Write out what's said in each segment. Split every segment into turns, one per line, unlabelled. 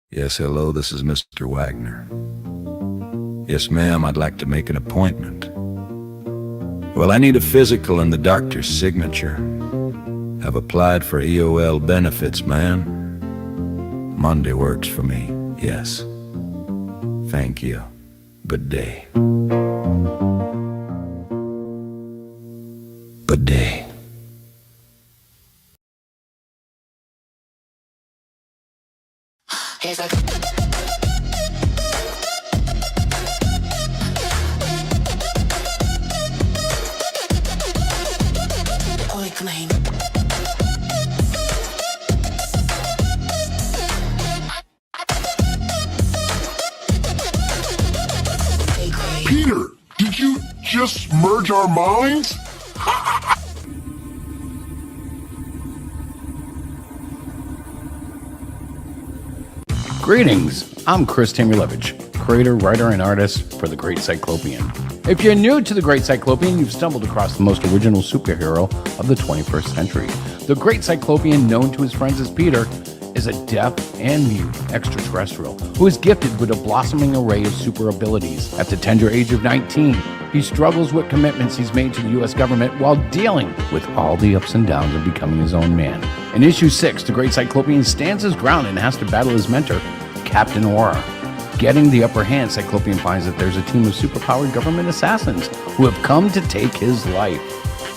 Yes, hello, this is Mr. Wagner. Yes, ma'am, I'd like to make an appointment. Well, I need a physical and the doctor's signature. I've applied for EOL benefits, man. Monday works for me, yes. Thank you. Good day. Good day.
He's like Oi, come in.
Peter, did you just merge our minds?
Greetings, I'm Chris Tamulevich, creator, writer, and artist for The Great Cyclopean. If you're new to The Great Cyclopean, you've stumbled across the most original superhero of the 21st century. The Great Cyclopean, known to his friends as Peter, is a deaf and mute extraterrestrial who is gifted with a blossoming array of super abilities. At the tender age of 19, he struggles with commitments he's made to the U.S. government while dealing with all the ups and downs of becoming his own man. In issue 6, the Great Cyclopean stands his ground and has to battle his mentor, Captain Aura. Getting the upper hand, Cyclopean finds that there's a team of superpowered government assassins who have come to take his life.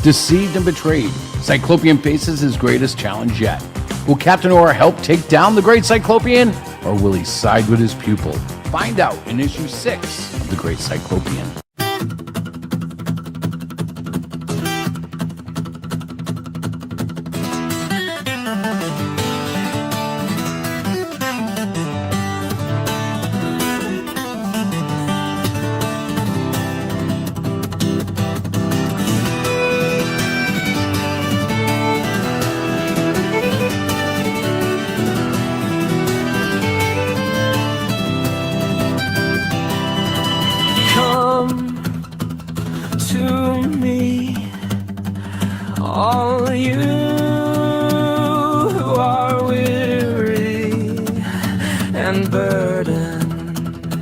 Deceived and betrayed, Cyclopean faces his greatest challenge yet. Will Captain Aura help take down the Great Cyclopean, or will he side with his pupil? Find out in issue 6 of The Great Cyclopean.
To me, all you who are weary and burdened,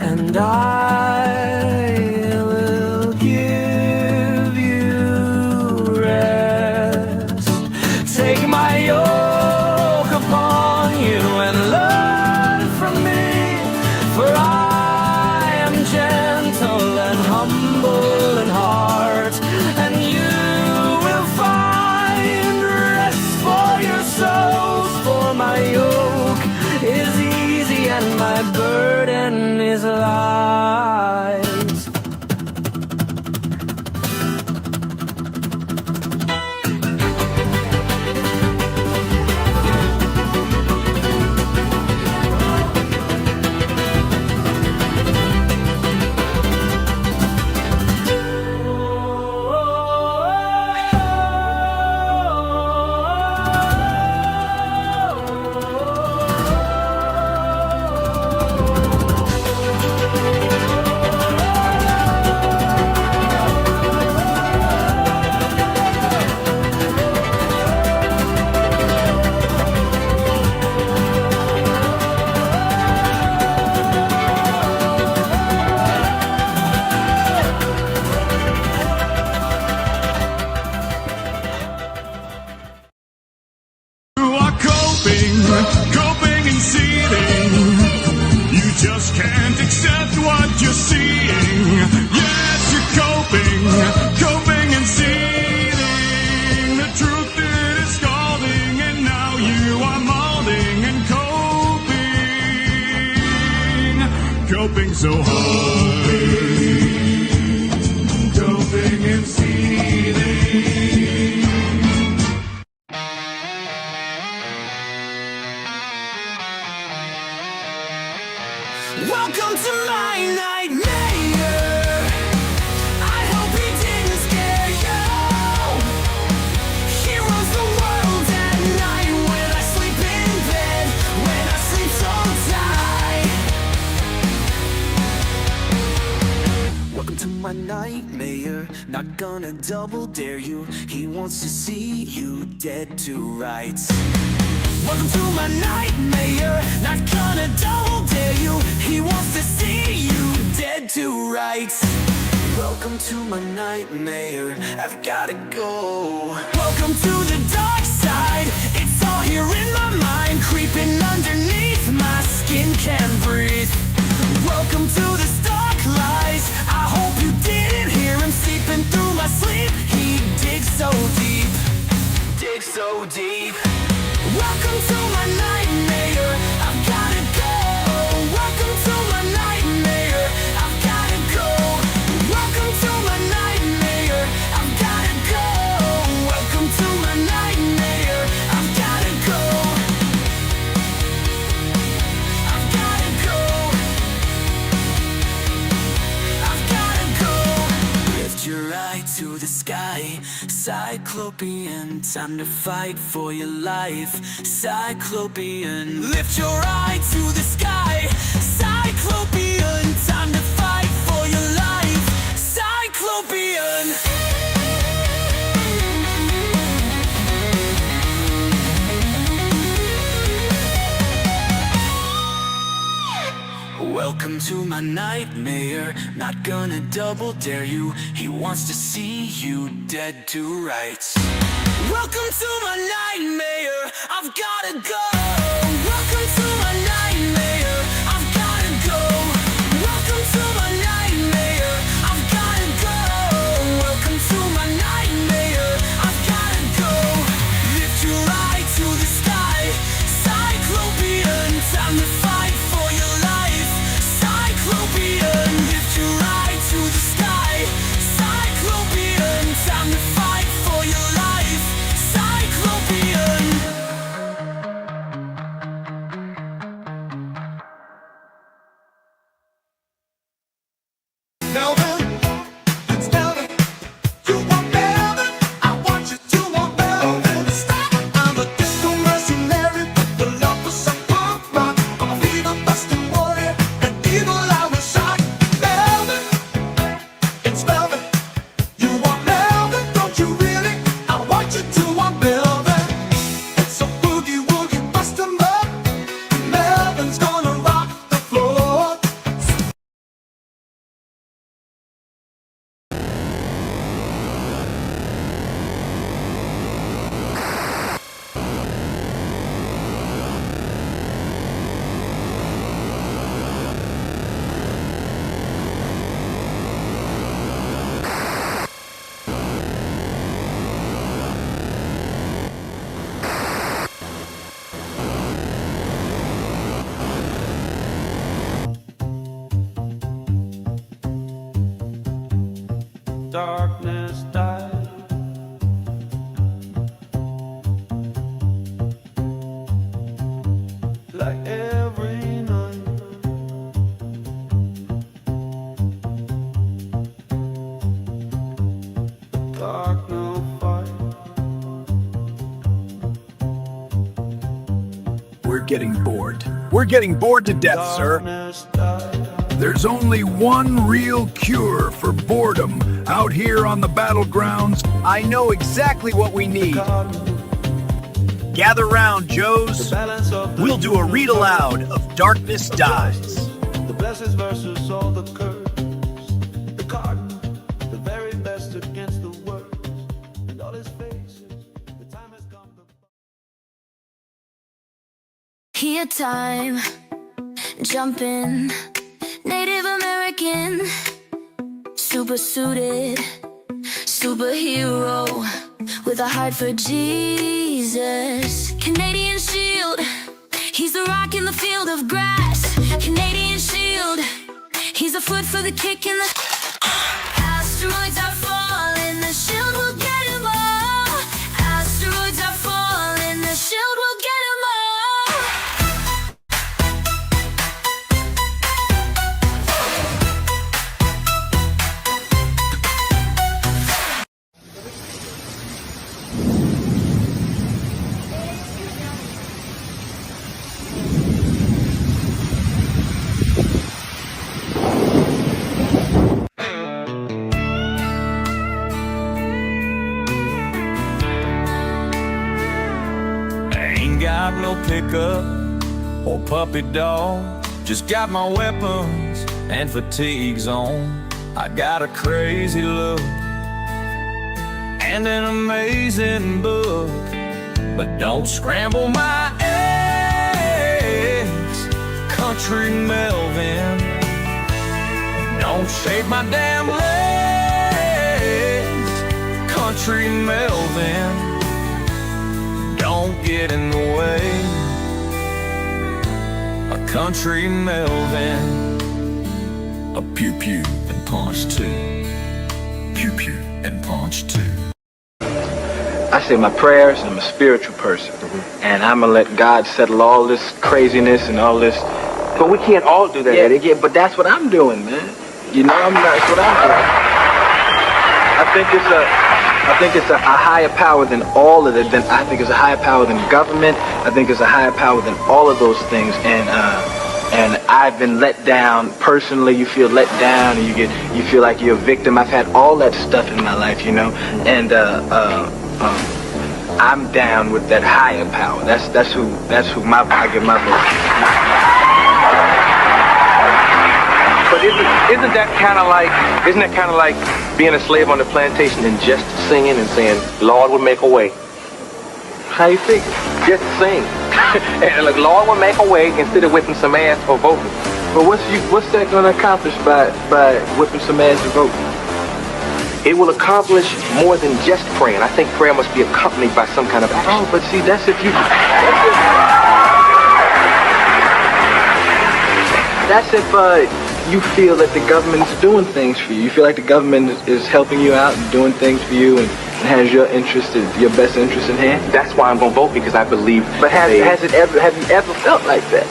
and I will give you rest. Take my yoke upon you and learn from me, for I am gentle and humble in heart, and you will find rest for your souls. For my yoke is easy and my burden is light.
You are coping and seething. You just can't accept what you're seeing. Yes, you're coping and seething. The truth is scalding, and now you are molding and coping so hard. Coping and seething.
Welcome to my nightmare. I hope he didn't scare you. He rules the world at night when I sleep in bed. When I sleep so tight. Welcome to my nightmare. Not gonna double dare you. He wants to see you dead to rights. Welcome to my nightmare. Not gonna double dare you. He wants to see you dead to rights. Welcome to my nightmare. I've gotta go. Welcome to the dark side. It's all here in my mind, creeping underneath my skin. Can't breathe. Welcome to the stark lies. I hope you didn't hear him seeping through my sleep. He digs so deep, digs so deep. Welcome to my nightmare. I've gotta go. Welcome to my nightmare. I've gotta go. Welcome to my nightmare. I've gotta go. Welcome to my nightmare. I've gotta go. I've gotta go. I've gotta go. Lift your eye to the sky, Cyclopean, time to fight for your life. Cyclopean, lift your eye to the sky, Cyclopean, time to fight for your life. Cyclopean. Welcome to my nightmare. Not gonna double dare you. He wants to see you dead to rights. Welcome to my nightmare. I've gotta go. Welcome to my nightmare. I've gotta go. Welcome to my nightmare. I've gotta go. Welcome to my nightmare. I've gotta go. Lift your eye to the sky, Cyclopean, time to fight for your life. Cyclopean, lift your eye to the sky, Cyclopean, time to fight for your life. Cyclopean.
Melvin, it's Melvin. You want Melvin? I want you to want Melvin. I'm a disco mercenary, the love for some punk rock. I'm a fever busting warrior, an evil I will shock. Melvin, it's Melvin. You want Melvin, don't you really? I want you to want Melvin. It's a boogie woogie bust 'em up. Melvin's gonna rock the floor.
Darkness died. Like every night. Dark no fight.
We're getting bored. We're getting bored to death, sir.
Darkness died.
There's only one real cure for boredom out here on the battlegrounds. I know exactly what we need. Gather round, Joes.
Balance of the
We'll do a read aloud of Darkness Dies.
The blessings versus all the curse. The garden, the very best against the worst. And all his faces, the time has come to...
Here time, jump in, Native American, super suited, superhero, with a heart for Jesus. Canadian shield, he's the rock in the field of grass. Canadian shield, he's a foot for the kick in the... Asteroids are falling, the shield will get him all. Asteroids are falling, the shield will get him all.
ain't got no pickup or puppy dog. Just got my weapons and fatigues on. I got a crazy look and an amazing book, but don't scramble my eggs, Country Melvin. Don't shave my damn legs, Country Melvin. Don't get in the way, a Country Melvin. A pew pew and punch two, pew pew and punch two.
I say my prayers, and I'm a spiritual person. And I'm gonna let God settle all this craziness and all this.
But we can't all do that, Eddie.
Yeah, but that's what I'm doing, man. You know, that's what I'm doing. I think it's a higher power than all of it. I think it's a higher power than government. I think it's a higher power than all of those things. And I've been let down personally. You feel let down, and you feel like you're a victim. I've had all that stuff in my life, you know. And I'm down with that higher power. That's who I give my vote.
But isn't that kind of like being a slave on the plantation and just singing and saying, Lord will make a way?
How you figure?
Just sing. And like, Lord will make a way instead of whipping some ass or voting.
But what's that going to accomplish by whipping some ass or voting?
It will accomplish more than just praying. I think prayer must be accompanied by some kind of action.
Oh, but see, that's if you feel that the government is doing things for you. You feel like the government is helping you out and doing things for you and has your best interest in hand.
That's why I'm going to vote, because I believe.
But have you ever felt like that?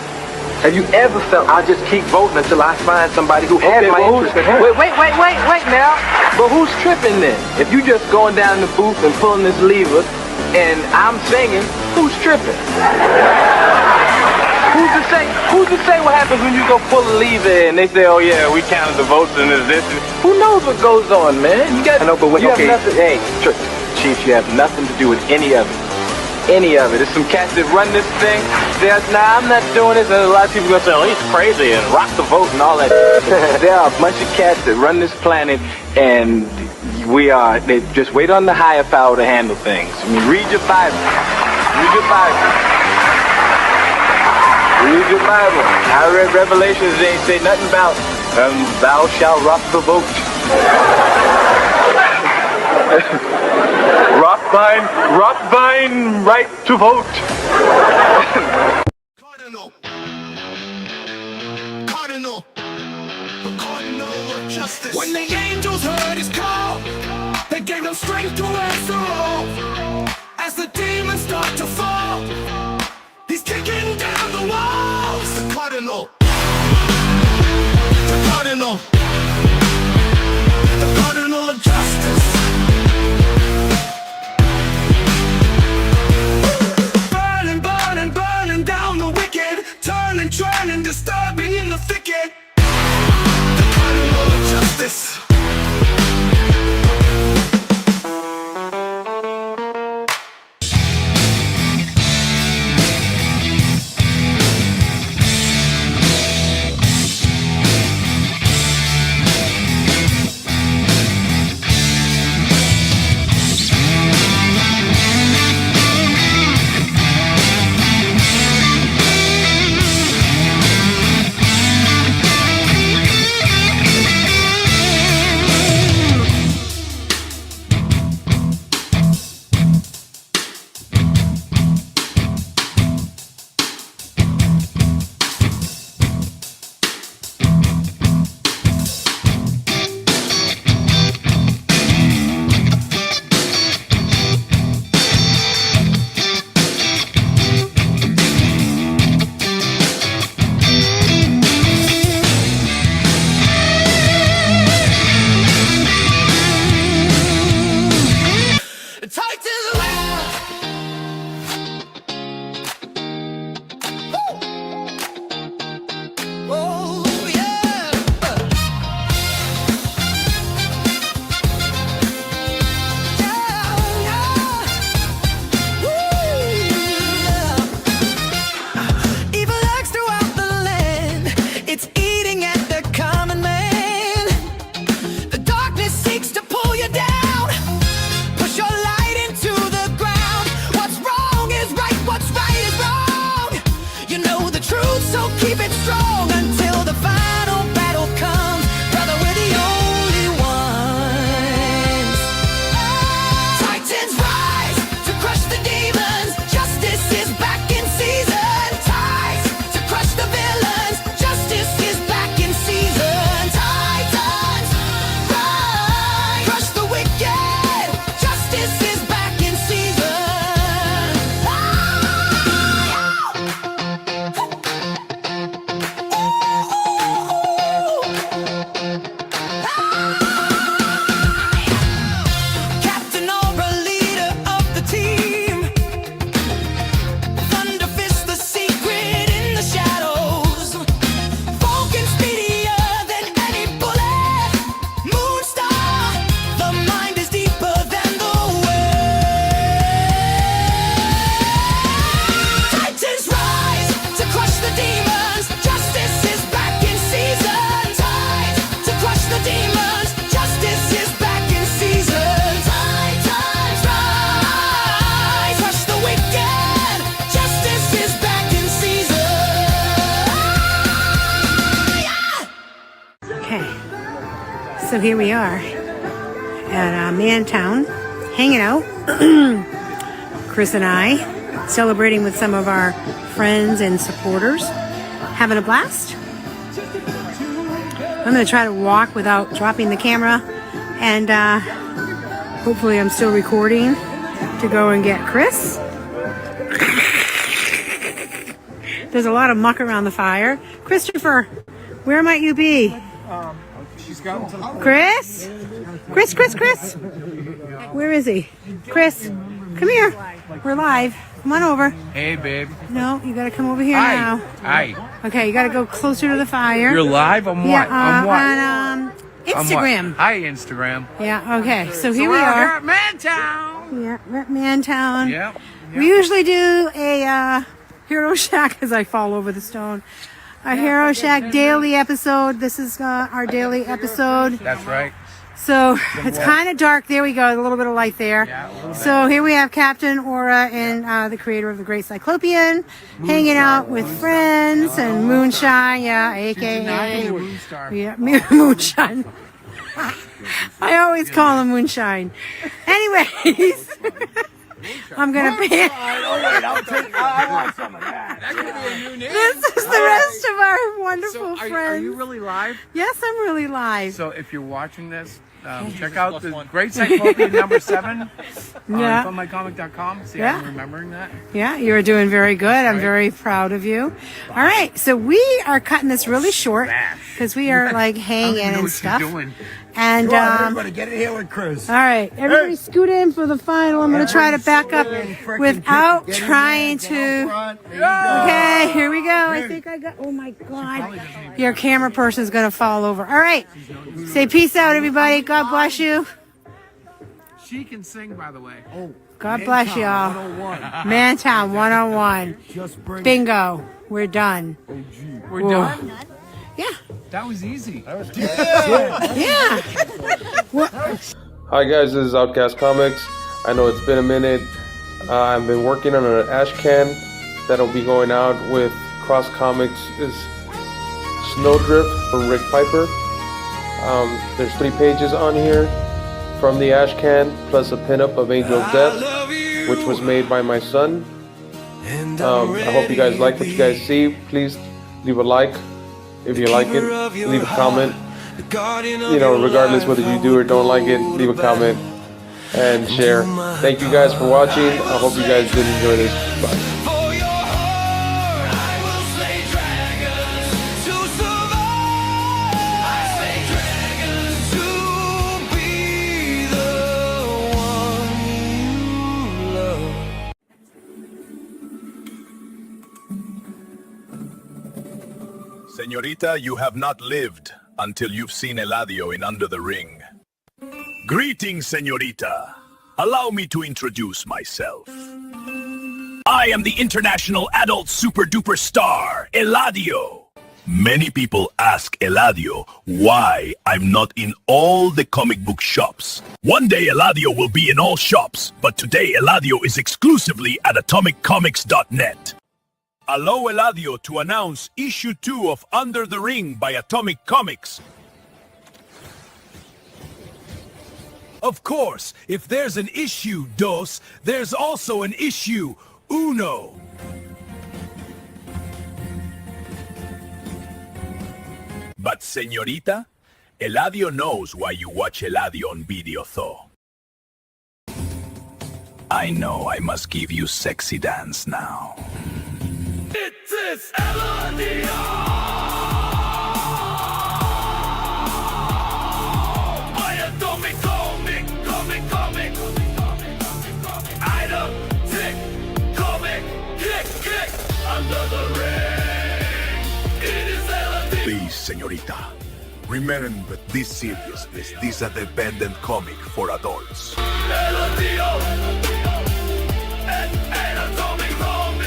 Have you ever felt?
I'll just keep voting until I find somebody who has my interest in hand.
Wait now. But who's tripping then? If you just going down the booth and pulling this lever and I'm singing, who's tripping? Who's to say what happens when you go pull a lever and they say, oh yeah, we counted the votes and there's this. Who knows what goes on, man?
I know, but
you have nothing. Hey, Chief, you have nothing to do with any of it. Any of it. There's some cats that run this thing. I'm not doing this. And a lot of people gonna say, oh, he's crazy and rock the vote and all that. There are a bunch of cats that run this planet, and they just wait on the higher power to handle things. I mean, read your Bible. Read your Bible. Read your Bible. I read Revelations. They ain't say nothing about thou shalt rock the vote. rock thine right to vote.
Cardinal of justice. When the angels heard his call, they gave them strength to answer all. As the demons start to fall, he's kicking down the walls. The Cardinal. The Cardinal. The Cardinal of justice. Burning down the wicked, turning, training, disturbing in the thicket. The Cardinal of justice.
So here we are at Mantown, hanging out. Chris and I celebrating with some of our friends and supporters, having a blast. I'm going to try to walk without dropping the camera, and hopefully I'm still recording to go and get Chris. There's a lot of muck around the fire. Christopher, where might you be? Chris? Chris? Where is he? Chris, come here. We're live. Come on over.
Hey, babe.
No, you gotta come over here now.
Hi.
Okay, you gotta go closer to the fire.
You're live? On what?
Yeah,
On what?
on Instagram.
On what? Hi, Instagram.
Yeah, okay. So here we
we're
are.
here at Mantown.
Yeah, we're at Mantown.
Yep.
We usually do a Hero Shack as I fall over the stone. A Hero Shack daily episode. This is our daily episode.
That's right.
So it's kind of dark. There we go. A little bit of light there. So here we have Captain Aura and the creator of the Great Cyclopean hanging out with friends and Moonshine. Yeah, aka Moonshine. I always call him Moonshine. Anyways. I'm gonna pan.
I want some of that. That could be a new name.
This is the rest of our wonderful friends.
Are you really live?
Yes, I'm really live.
So if you're watching this, check out the Great Cyclopean number 7 on funmycomic.com. See, I'm remembering that.
Yeah, you're doing very good. I'm very proud of you. All right, so we are cutting this really short because we are like hanging and stuff. And
everybody get in here with Chris.
All right, everybody scoot in for the final. I'm going to try to back up without trying to. Okay, here we go. I think I got. Oh my God, your camera person's going to fall over. All right, say peace out, everybody. God bless you.
She can sing, by the way.
God bless y'all. Mantown 101. Bingo. We're done.
We're done?
Yeah.
That was easy.
Yeah.
Hi guys, this is Outcast Comics. I know it's been a minute. I've been working on an ash can that'll be going out with Cross Comics' Snowdrift from Rick Piper. There's 3 pages on here from the ash can, plus a pinup of Angel of Death, which was made by my son. I hope you guys like what you guys see. Please leave a like if you like it. Leave a comment. You know, regardless whether you do or don't like it, leave a comment and share. Thank you guys for watching. I hope you guys did enjoy this. Bye.
Señorita, you have not lived until you've seen Eladio in Under the Ring. Greetings, Señorita. Allow me to introduce myself. I am the international adult super duper star, Eladio. Many people ask Eladio why I'm not in all the comic book shops. One day Eladio will be in all shops, but today Eladio is exclusively at AtomicComics.net. Allow Eladio to announce issue 2 of Under the Ring by Atomic Comics. Of course, if there's an issue 2, there's also an issue 1. But señorita, Eladio knows why you watch Eladio on video though. I know I must give you sexy dance now.
It is Eladio! By Atomic Comic. Item, tick, comic, kick, under the ring. It is Eladio. Please, señorita, remember this series is a dependent comic for adults. Eladio! And Atomic Comic.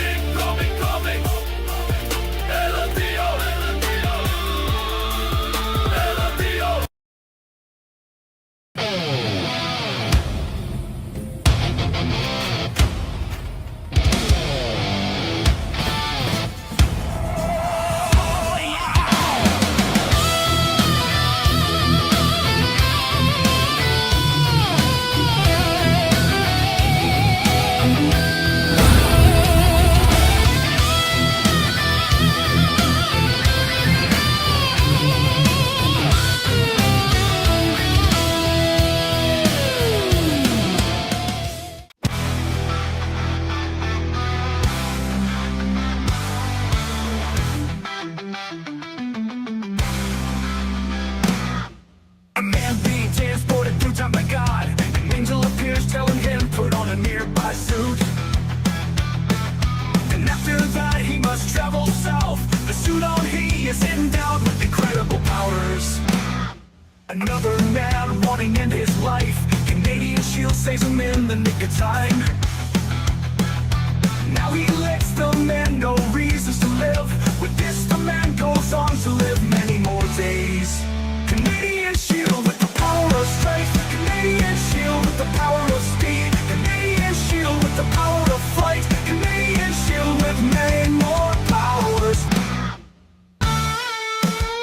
Another man wanting to end his life. Canadian Shield saves him in the nick of time. Now he lets the man no reasons to live. With this, the man goes on to live many more days. Canadian Shield with the power of strength. Canadian Shield with the power of speed. Canadian Shield with the power of flight. Canadian Shield with many more powers.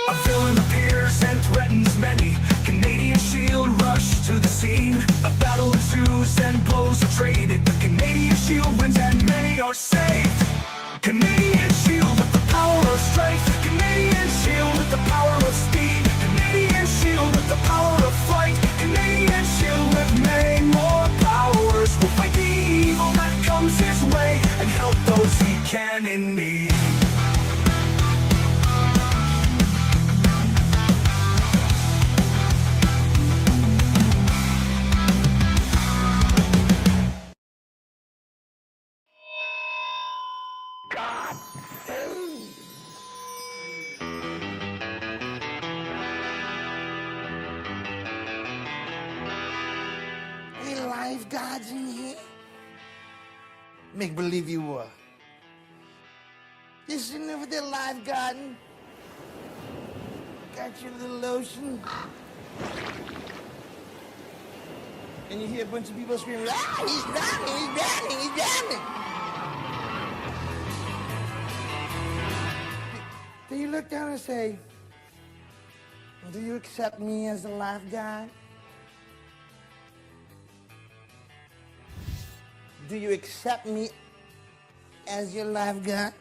A villain appears and threatens many. Canadian Shield rush to the scene. A battle ensues and blows are traded. The Canadian Shield wins and many are saved. Canadian Shield with the power of strength. Canadian Shield with the power of speed. Canadian Shield with the power of flight. Canadian Shield with many more powers. Will fight the evil that comes his way and help those he can in need.
Any lifeguards in here? Make believe you were. You sitting there with their lifeguarding. Got your little lotion. And you hear a bunch of people screaming, ah, he's drowning, he's drowning, he's drowning. Then you look down and say, do you accept me as a lifeguard? Do you accept me as your lifeguard?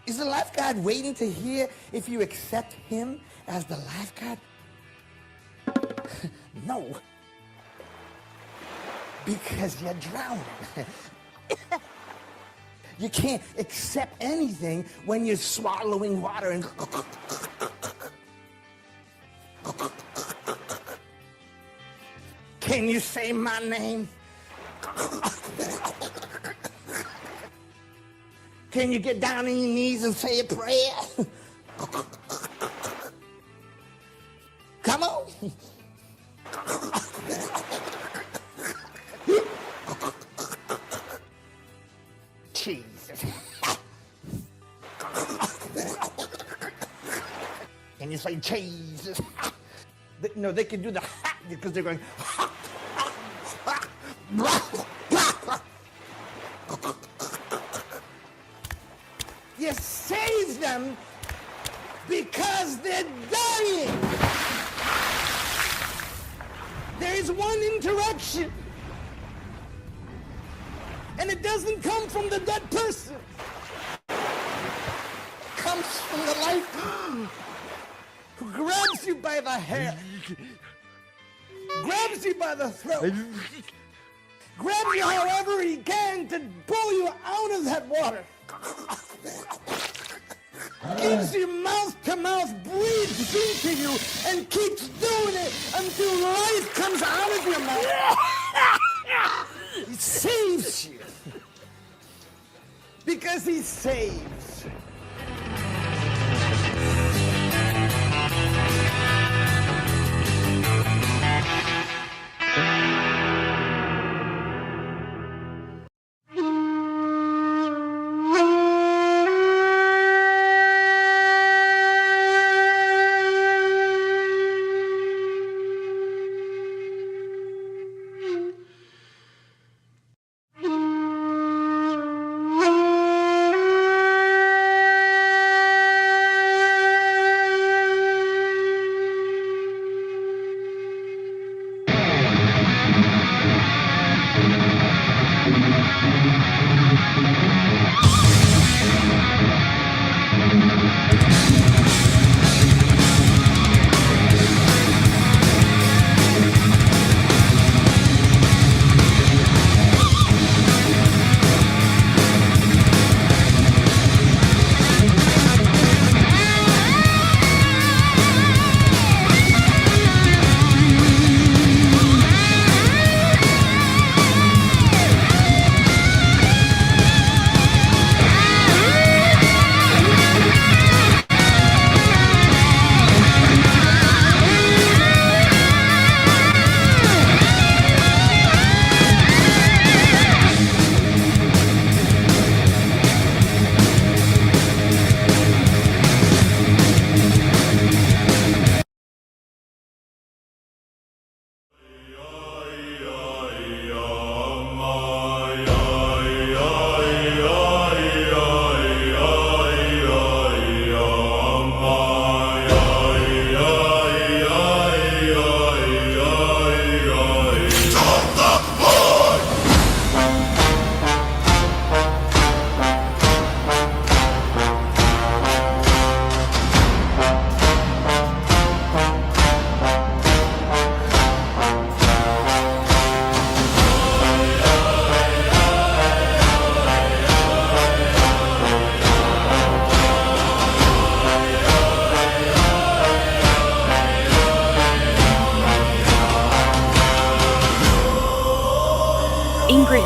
Is the lifeguard waiting to hear if you accept him as the lifeguard? No. Because you're drowning. You can't accept anything when you're swallowing water and... Can you say my name? Can you get down on your knees and say a prayer? Come on. Jesus. Can you say Jesus? No, they can do the ha because they're going ha. You save them because they're dying. There is one interruption, and it doesn't come from the dead person. It comes from the life who grabs you by the hair, grabs you by the throat, grabs you however he can to pull you out of that water, gives you mouth-to-mouth, breathes into you, and keeps doing it until life comes out of your mouth. He saves you because he saves.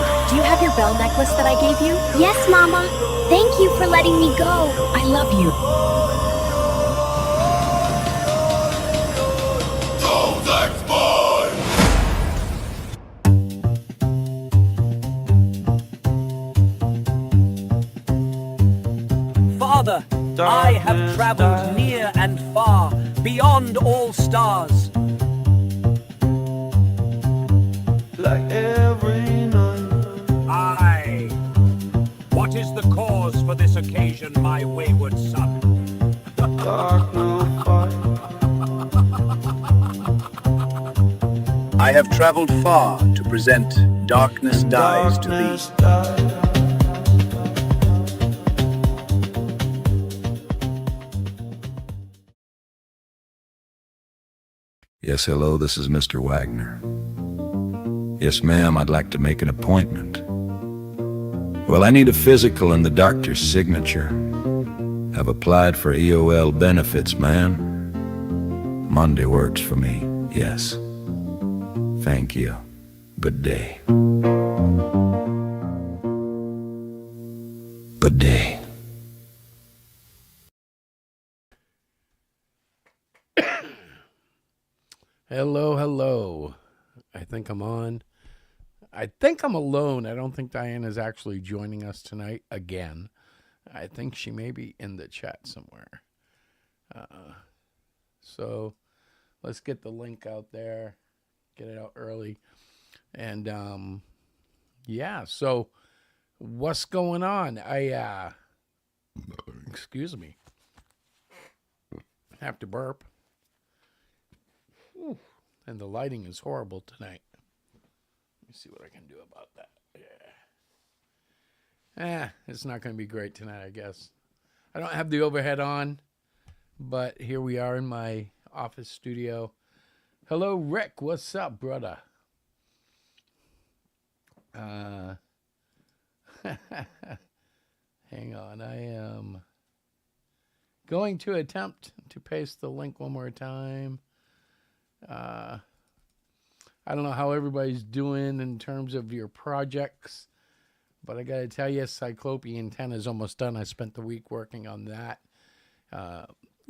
Shield. Do you have your bell necklace that I gave you?
Yes, Mama. Thank you for letting me go.
I love you.
Father, I have traveled near and far, beyond all stars.
Like every night.
Aye. What is the cause for this occasion, my wayward son?
Dark will fight.
I have traveled far to present Darkness Dies to thee.
Yes, hello, this is Mr. Wagner. Yes, ma'am, I'd like to make an appointment. Well, I need a physical and the doctor's signature. I've applied for EOL benefits, ma'am. Monday works for me, yes. Thank you. Good day. Good day.
Hello, hello. I think I'm on. I think I'm alone. I don't think Diana's actually joining us tonight again. I think she may be in the chat somewhere. So let's get the link out there, get it out early. And yeah, so what's going on? Excuse me. Have to burp. Ooh, and the lighting is horrible tonight. Let me see what I can do about that. Yeah. It's not going to be great tonight, I guess. I don't have the overhead on, but here we are in my office studio. Hello, Rick. What's up, brother? Hang on. I am going to attempt to paste the link one more time. I don't know how everybody's doing in terms of your projects, but I got to tell you, Cyclopean 10 is almost done. I spent the week working on that,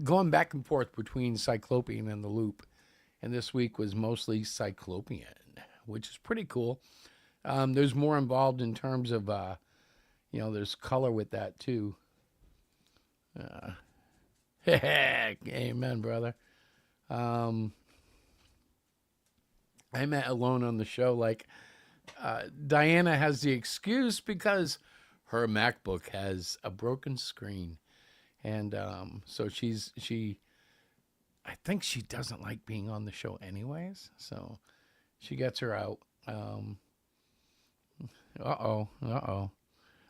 going back and forth between Cyclopean and the Loop, and this week was mostly Cyclopean, which is pretty cool. There's more involved in terms of, there's color with that too. Amen, brother. I'm at alone on the show. Like, Diana has the excuse because her MacBook has a broken screen. And so I think she doesn't like being on the show anyways. So she gets her out. Uh-oh.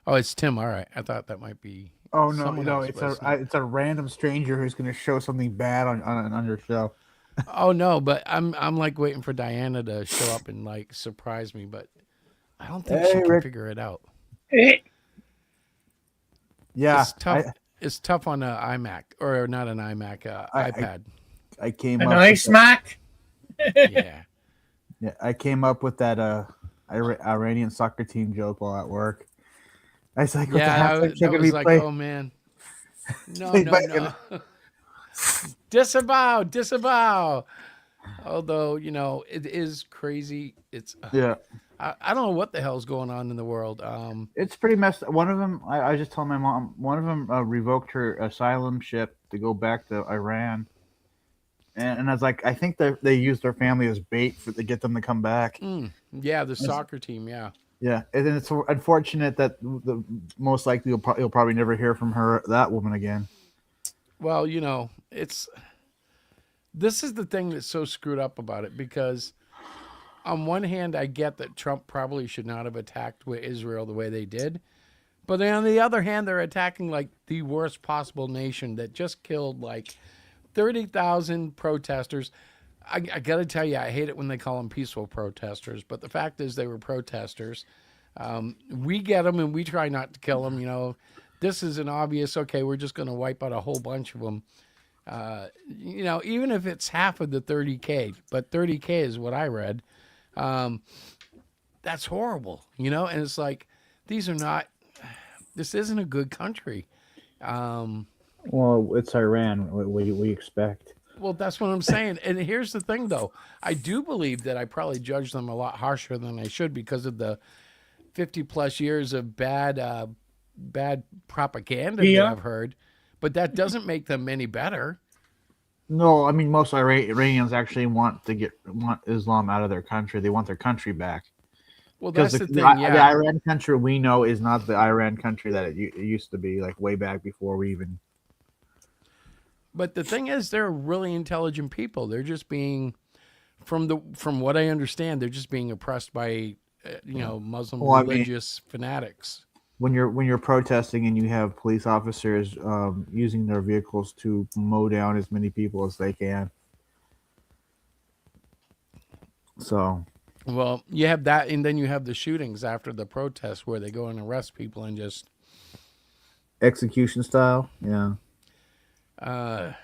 Oh, it's Tim. All right. I thought that might be.
Oh, no,
someone else,
it's a random stranger who's going to show something bad on your show.
Oh no, but I'm like waiting for Diana to show up and like surprise me, but I don't think she can figure it out.
Yeah,
it's tough on an iMac or not an iMac, iPad.
I came
an
up
ice Mac.
Yeah,
I came up with that Iranian soccer team joke while at work. I was like, what the heck?
I was like, oh man, no. Disavow. Although, it is crazy. It's
yeah.
I don't know what the hell's going on in the world.
It's pretty messed. One of them, I just told my mom. One of them revoked her asylum ship to go back to Iran, and I was like, I think they used their family as bait to get them to come back.
Yeah, the soccer team. Yeah.
Yeah, and it's unfortunate that most likely you'll probably never hear from that woman again.
Well, this is the thing that's so screwed up about it, because on one hand, I get that Trump probably should not have attacked Israel the way they did. But then on the other hand, they're attacking like the worst possible nation that just killed like 30,000 protesters. I got to tell you, I hate it when they call them peaceful protesters. But the fact is they were protesters. We get them and we try not to kill them, This is an obvious, okay, we're just going to wipe out a whole bunch of them. Even if it's half of the 30K, but 30K is what I read. that's horrible, and it's like, these are not, this isn't a good country.
Well, it's Iran. What do we expect?
Well, that's what I'm saying. And here's the thing, though. I do believe that I probably judge them a lot harsher than I should because of the 50 plus years of bad propaganda that I've heard. But that doesn't make them any better.
No, I mean most Iranians actually want Islam out of their country. They want their country back.
Well, that's the thing.
The Iran country we know is not the Iran country that it used to be, like way back before we even.
But the thing is, they're really intelligent people. They're just being, from what I understand, they're just being oppressed by, Muslim religious fanatics.
When you're protesting and you have police officers using their vehicles to mow down as many people as they can. So.
Well, you have that, and then you have the shootings after the protests where they go and arrest people and just
execution style. Yeah.
I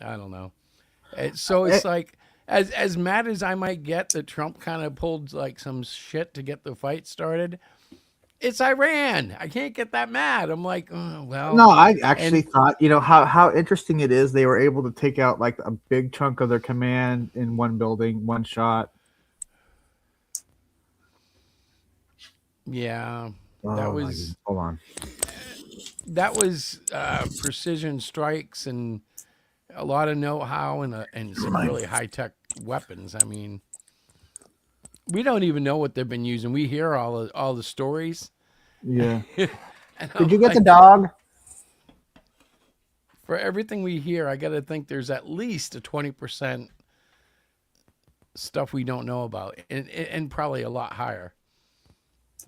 don't know. So it's like, as mad as I might get that Trump kind of pulled like some shit to get the fight started, it's Iran. I can't get that mad. I'm like, oh, well.
No, I actually thought, how interesting it is. They were able to take out like a big chunk of their command in one building, one shot.
Yeah,
hold on.
That was precision strikes and a lot of know-how and some really high-tech weapons. I mean, we don't even know what they've been using. We hear all the stories.
Yeah. Did you get the dog?
For everything we hear, I got to think there's at least a 20% stuff we don't know about, and probably a lot higher.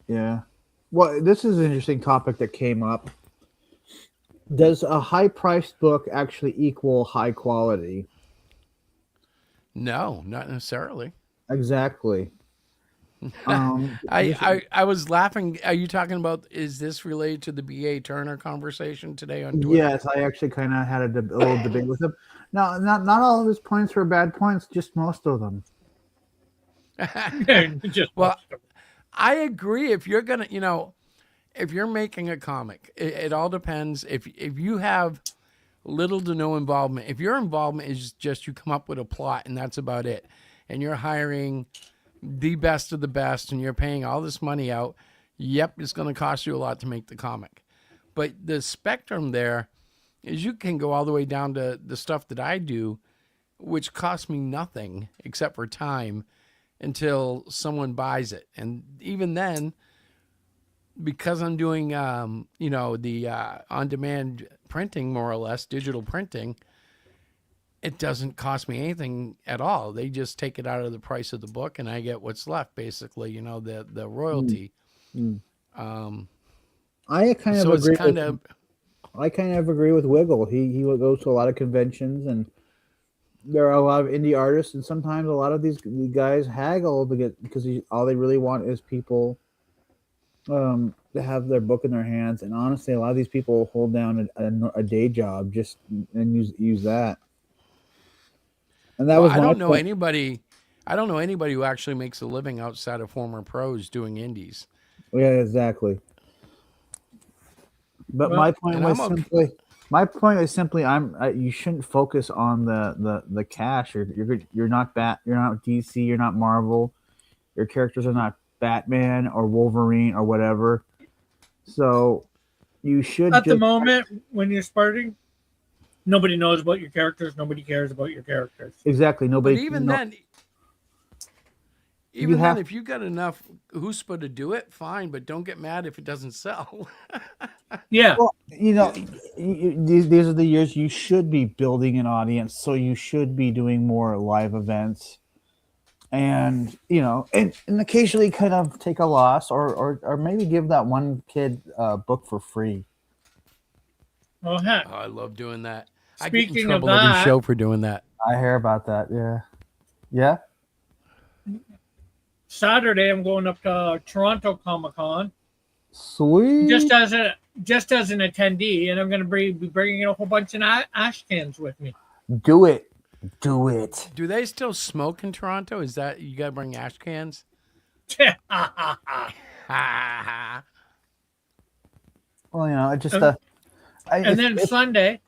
Yeah. Well, this is an interesting topic that came up. Does a high-priced book actually equal high quality?
No, not necessarily.
Exactly.
I was laughing. Are you talking about, is this related to the B.A. Turner conversation today on Twitter?
Yes, I actually kind of had a little debate with him. No, not all of his points were bad points, just most of them.
Well, I agree. If you're going to, if you're making a comic, it all depends. If you have little to no involvement, if your involvement is just you come up with a plot and that's about it, and you're hiring the best of the best and you're paying all this money out, yep, it's going to cost you a lot to make the comic. But the spectrum there is you can go all the way down to the stuff that I do, which costs me nothing except for time until someone buys it. And even then, because I'm doing, the on-demand printing, more or less, digital printing, it doesn't cost me anything at all. They just take it out of the price of the book, and I get what's left, basically, the royalty.
I kind of agree with Wiggle. He goes to a lot of conventions, and there are a lot of indie artists, and sometimes a lot of these guys haggle to get, because all they really want is people to have their book in their hands. And honestly, a lot of these people hold down a day job just and use that. And that was
I don't know anybody who actually makes a living outside of former pros doing indies.
Yeah, exactly. But my point is simply, you shouldn't focus on the cash. You're not DC, you're not Marvel. Your characters are not Batman or Wolverine or whatever. So you should
the moment when you're starting, nobody knows about your characters. Nobody cares about your characters.
Exactly. Nobody.
But even then, if you got enough chutzpah to do it, fine. But don't get mad if it doesn't sell.
Yeah.
Well, these are the years you should be building an audience. So you should be doing more live events, and and occasionally kind of take a loss, or maybe give that one kid a book for free.
Oh, heck.
I love doing that.
Speaking
I get in trouble
of that,
every show for doing that.
I hear about that. Yeah.
Saturday, I'm going up to Toronto Comic-Con.
Sweet.
Just as an attendee, and I'm going to be bringing a whole bunch of ash cans with me.
Do it.
Do they still smoke in Toronto? Is that you got to bring ash cans?
Well, you know, it just
And then Sunday,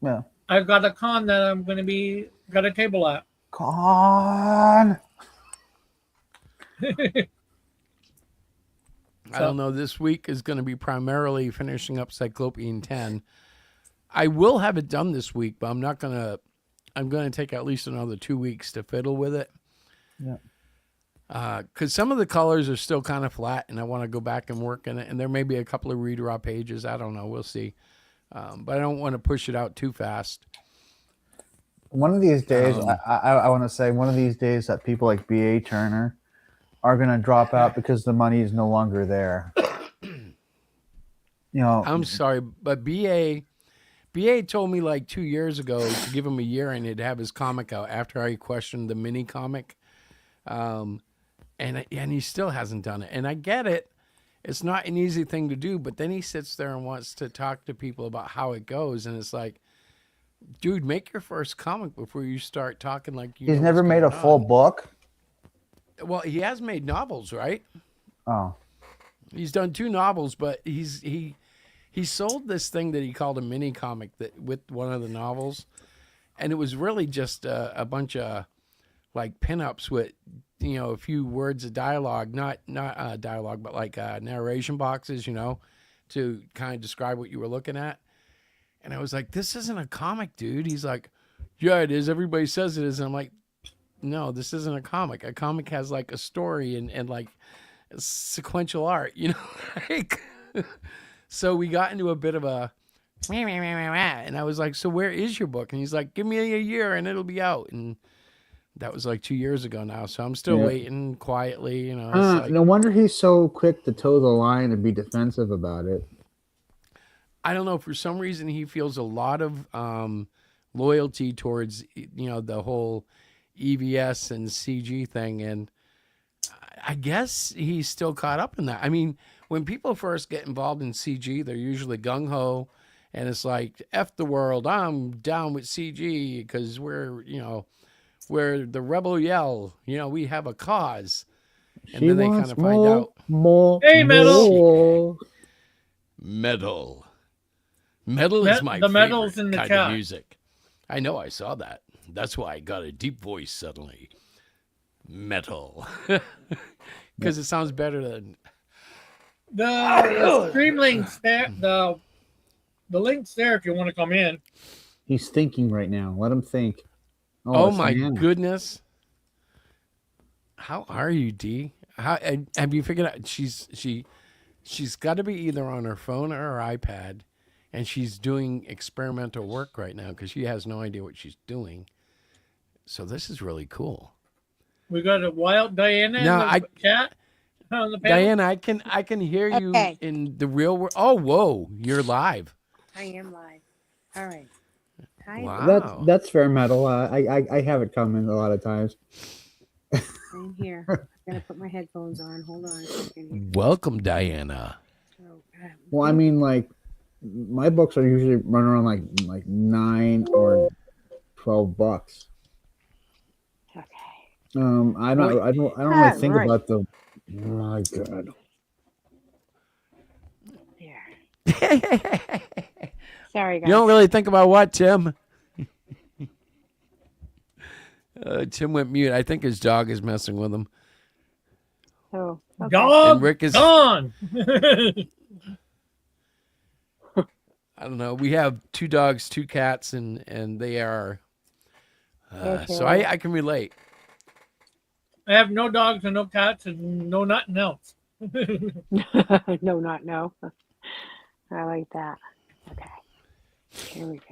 yeah.
I've got a con that I'm going to be got a table at.
Con.
I don't know. This week is going to be primarily finishing up Cyclopean 10. I will have it done this week, but I'm not going to. I'm going to take at least another 2 weeks to fiddle with it.
Yeah.
Because some of the colors are still kind of flat, and I want to go back and work in it. And there may be a couple of redraw pages. I don't know. We'll see. But I don't want to push it out too fast.
One of these days, I want to say one of these days that people like B.A. Turner are going to drop out because the money is no longer there. You know,
I'm sorry, but BA told me like 2 years ago to give him a year and he'd have his comic out after I questioned the mini comic. And he still hasn't done it. And I get it. It's not an easy thing to do, but then he sits there and wants to talk to people about how it goes. And it's like, dude, make your first comic before you start talking like you.
He's never made a full book.
Well, he has made novels, right?
Oh.
He's done 2 novels, but he sold this thing that he called a mini comic that with one of the novels, and it was really just a bunch of like pinups with a few words of dialogue, not dialogue, but like narration boxes, to kind of describe what you were looking at. And I was like, this isn't a comic, dude. He's like, yeah, it is. Everybody says it is. And I'm like, no, this isn't a comic. A comic has like a story and like sequential art, like. So we got into a bit of a, and I was like, so where is your book? And he's like, give me a year and it'll be out. And that was like 2 years ago now. So I'm still waiting quietly, It's like,
no wonder he's so quick to toe the line and be defensive about it.
I don't know. For some reason, he feels a lot of loyalty towards, the whole EVS and CG thing. And I guess he's still caught up in that. I mean, when people first get involved in CG, they're usually gung-ho. And it's like, F the world, I'm down with CG because we're the rebel yell. We have a cause. And then they kind of find out.
Hey, Metal!
Metal. Metal is my
the
favorite
metal's in the
kind
chat.
of music. I know, I saw that. That's why I got a deep voice suddenly. Metal. Because it sounds better than...
The stream links there, the link's there if you want to come in.
He's thinking right now. Let him think.
Oh my goodness. How are you, D? Have you figured out she's got to be either on her phone or her iPad, and she's doing experimental work right now because she has no idea what she's doing. So this is really cool.
We got a wild Diana in the chat. On the panel.
Diana, I can hear you in the real world. Oh, whoa, you're live.
I am live. All right. Hi.
Wow.
That's fair, Metal. I have it coming a lot of times.
I'm here. I'm gonna put my headphones on. Hold on a second.
Welcome, Diana.
Well, I mean, like, my books are usually run around like $9 or $12.
Okay.
I don't really think about the. Oh my God.
Sorry, guys.
You don't really think about what, Tim? Tim went mute. I think his dog is messing with him.
Oh, okay.
Dog
and Rick is
gone.
I don't know. We have 2 dogs, 2 cats, and they are. So I can relate.
I have no dogs and no cats and no nothing else.
No. I like that. Okay. Here we go.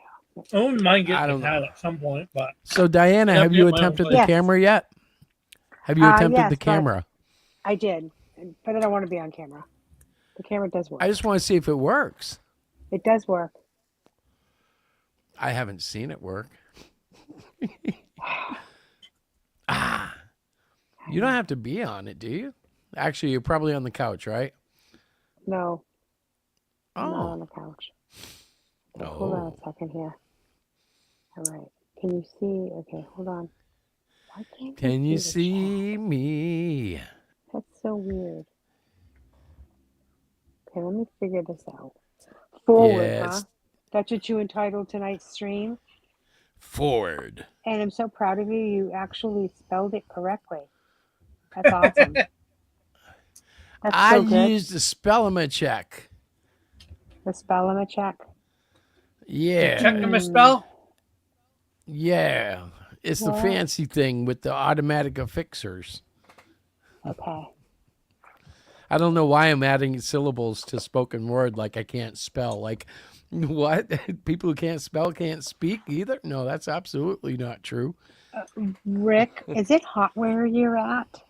I wouldn't mind getting a cat at some point, but.
So Diana, have you attempted the camera yet? Have you attempted the camera?
I did, but I don't want to be on camera. The camera does work.
I just want to see if it works.
It does work.
I haven't seen it work. You don't have to be on it, do you? Actually, you're probably on the couch, right?
No.
Oh.
I'm not on the couch. Okay, hold on a second here. All right. Can you see? Okay, hold on. Why can't
Can you see me?
That's so weird. Okay, let me figure this out. Forward,
Yes.
huh? That's what you entitled tonight's stream.
Forward.
And I'm so proud of you. You actually spelled it correctly. That's awesome. That's
I
so good.
used the spelling check.
The spelling check.
Yeah.
Check the misspell.
Yeah. It's the
Yeah.
fancy thing with the automatic affixers.
Okay.
I don't know why I'm adding syllables to spoken word like I can't spell. Like, what? People who can't spell can't speak either? No, that's absolutely not true.
Rick, is it hot where you're at?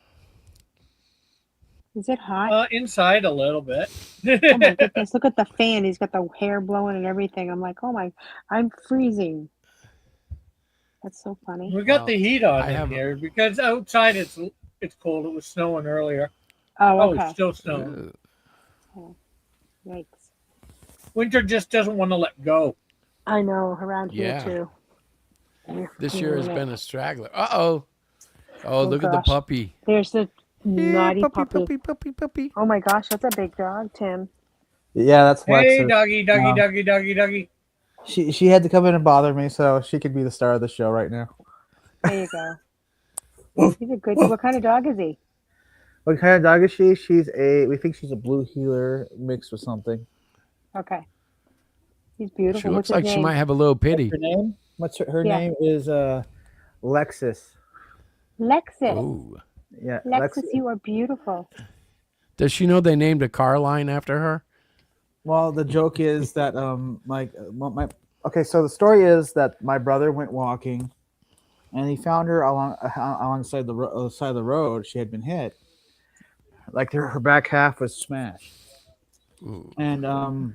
Is it hot?
Inside a little bit.
Oh my goodness, look at the fan. He's got the hair blowing and everything. I'm like, oh my, I'm freezing. That's so funny.
We got the heat on
I
in
have-
here because outside it's cold. It was snowing earlier.
Oh, okay.
It's still snowing.
Oh, yikes.
Winter just doesn't want to let go.
I know, around
Yeah.
here too.
This year has been a straggler. Uh-oh. Oh, look at the
gosh.
puppy.
There's the naughty
puppy,
puppy. Oh my gosh, that's a big dog, Tim.
Yeah, that's
Hey,
Lexa.
doggy, doggy.
She had to come in and bother me, so she could be the star of the show right now.
There you go. He's a good. What kind of dog is he?
What kind of dog is she? We think she's a blue heeler mixed with something.
Okay. He's beautiful.
She looks
What's his
like she
name?
might have a little pity.
Her name? What's her
Yeah.
name is Lexus.
Lexus.
Ooh.
Yeah,
Lexus, you are beautiful.
Does she know they named a car line after her?
Well, the joke is that okay, so the story is that my brother went walking, and he found her alongside the side of the road. She had been hit, like her back half was smashed, and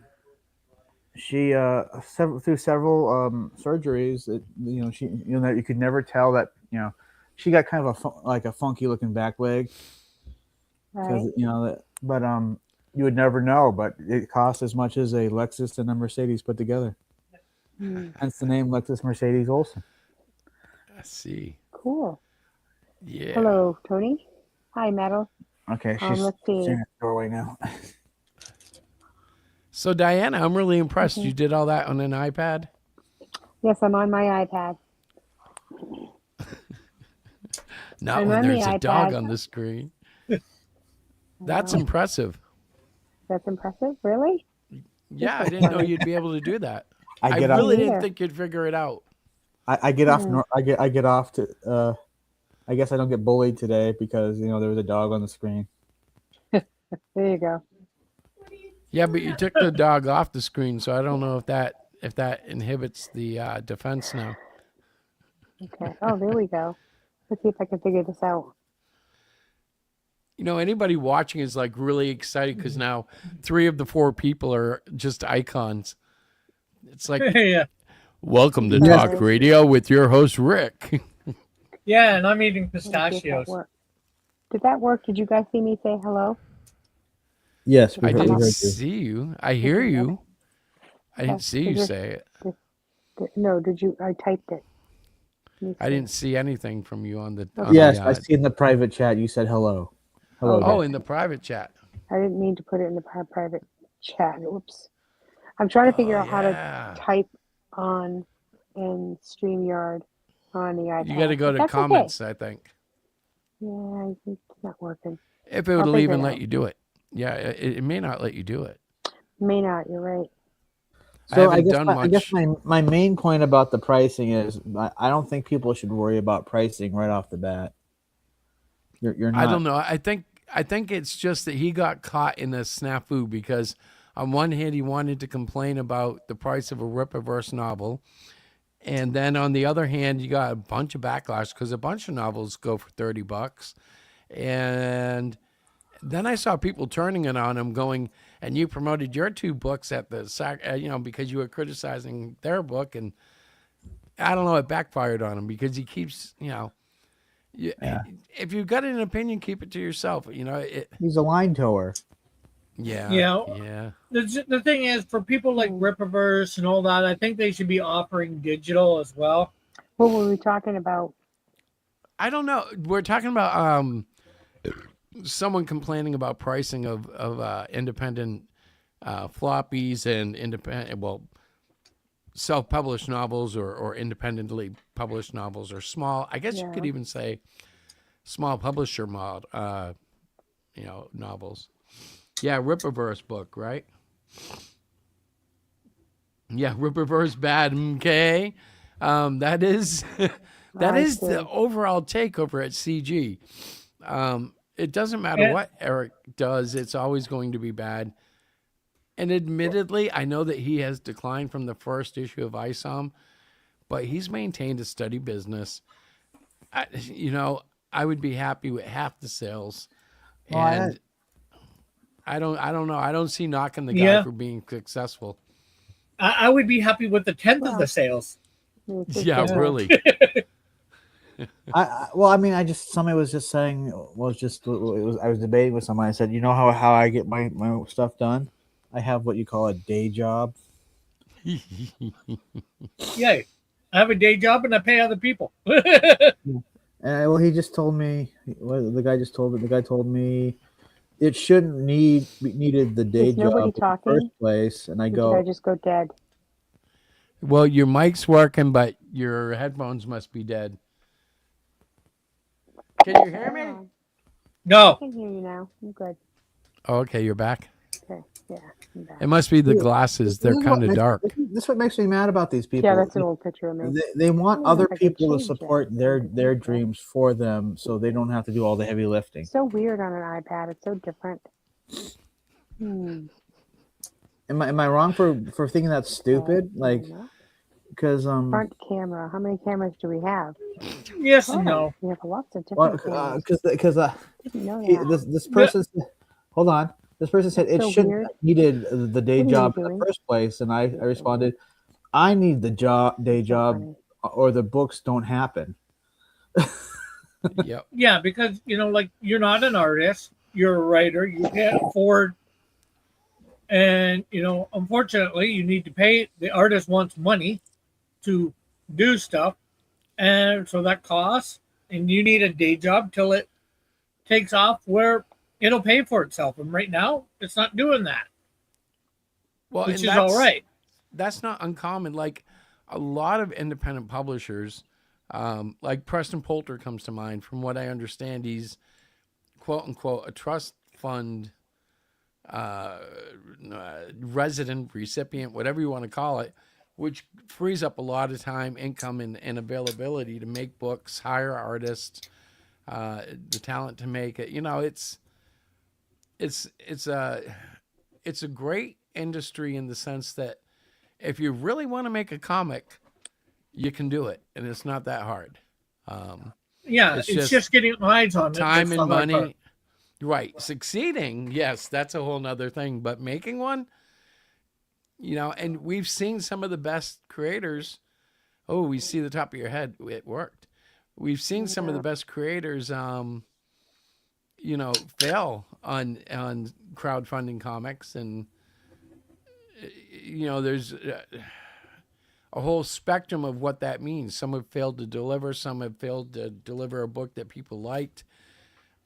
she through several surgeries, that you could never tell that she got kind of a funky looking back leg,
Right.
but you would never know, but it costs as much as a Lexus and a Mercedes put together. Hence the name Lexus Mercedes Olsen.
I see.
Cool.
Yeah.
Hello, Tony. Hi, Metal.
Okay, she's
let's see.
in the doorway now.
So, Diana, I'm really impressed.
Mm-hmm.
You did all that on an iPad?
Yes, I'm on my iPad.
Not
I'm
when
on the
there's a dog
iPad.
on the screen. That's impressive.
That's impressive. Really?
Yeah, I didn't know you'd be able to do that.
I
I
get off-
really
Me
didn't
neither.
think you'd figure it out.
I get off.
Hmm.
I get off to. I guess I don't get bullied today because there was a dog on the screen.
There you go.
Yeah, but you took the dog off the screen, so I don't know if that inhibits the defense now.
Okay. Oh, there we go. Let's see if I can figure this out.
Anybody watching is like really excited because now 3 of the 4 people are just icons. It's like,
Yeah.
welcome to
Yes.
Talk Radio with your host, Rick.
Yeah, and I'm eating
Let me see if that
pistachios.
worked. Did that work? Did you guys see me say hello?
Yes,
I
we
didn't
heard you.
see you. I hear you. I didn't see you say it.
No, did you? I typed it. Let me
I
see.
didn't see anything from you on the. On
Yes,
the,
I see in the private chat you said hello. Hello.
Oh,
there.
in the private chat.
I didn't mean to put it in the private chat. Oops. I'm trying to figure out how
yeah.
to type on in StreamYard on the iPad.
You got to go
But
to
that's
comments, I think.
Okay. Yeah, it's not working.
If it
I'll
will
figure
even
it
let
out.
you do it. Yeah, it may not let you do it.
May not. You're right.
So
I haven't done
I guess
much.
my main point about the pricing is I don't think people should worry about pricing right off the bat. You're not.
I don't know. I think it's just that he got caught in a snafu because on one hand he wanted to complain about the price of a Rippaverse novel, and then on the other hand you got a bunch of backlash because a bunch of novels go for $30, and then I saw people turning it on him, going, "And you promoted your 2 books at the because you were criticizing their book," and I don't know, it backfired on him because he keeps if you've got an opinion, keep it to yourself.
He's a line tower.
Yeah.
Yeah. The thing is, for people like Rippaverse and all that, I think they should be offering digital as well.
What were we talking about?
I don't know. We're talking about someone complaining about pricing of independent floppies and self-published novels or independently published novels or small. I guess you could even say small publisher novels. Yeah, Rippaverse book, right? Yeah, Rippaverse bad. Okay, that is that is the overall take over at CG. It doesn't matter what Eric does; it's always going to be bad. And admittedly, I know that he has declined from the first issue of ISOM, but he's maintained a steady business. I would be happy with half the sales, and I don't know. I don't see knocking the guy for being successful.
I would be happy with the 10th of the sales.
Yeah, really.
Somebody was just saying, I was debating with somebody. I said, you know how I get my stuff done? I have what you call a day job.
Yeah, I have a day job and I pay other people.
He just told me. The guy told me it shouldn't needed the day job in the first place. And I go,
I just go dead.
Well, your mic's working, but your headphones must be dead. Can you hear me?
No.
I can hear you now. I'm good.
Oh, okay, you're back.
Okay, yeah, I'm back.
It must be the glasses. They're kind of dark.
This is what makes me mad about these people.
Yeah, that's an old picture of me.
They want other people to support their dreams for them, so they don't have to do all the heavy lifting.
It's so weird on an iPad. It's so different.
Am I wrong for thinking that's stupid? Because
front camera. How many cameras do we have?
Yes and no.
We have lots of different cameras.
Because this person hold on. This person said it shouldn't have needed the day job in the first place, and I responded, I need the day job, or the books don't happen.
Yep.
Yeah, because you're not an artist, you're a writer, you can't afford, and unfortunately, you need to pay. The artist wants money to do stuff, and so that costs, and you need a day job till it takes off where it'll pay for itself. And right now, it's not doing that.
Well,
which is all right.
That's not uncommon. Like a lot of independent publishers, like Preston Poulter comes to mind. From what I understand, he's quote unquote a trust fund resident, recipient, whatever you want to call it, which frees up a lot of time, income, and availability to make books, hire artists, the talent to make it. It's a great industry in the sense that if you really want to make a comic, you can do it, and it's not that hard.
It's just getting eyes on it.
Time and money. Right. Succeeding, yes, that's a whole nother thing. But making one, and we've seen some of the best creators. Oh, we see the top of your head. It worked. We've seen some of the best creators, fail on crowdfunding comics, and there's a whole spectrum of what that means. Some have failed to deliver. Some have failed to deliver a book that people liked.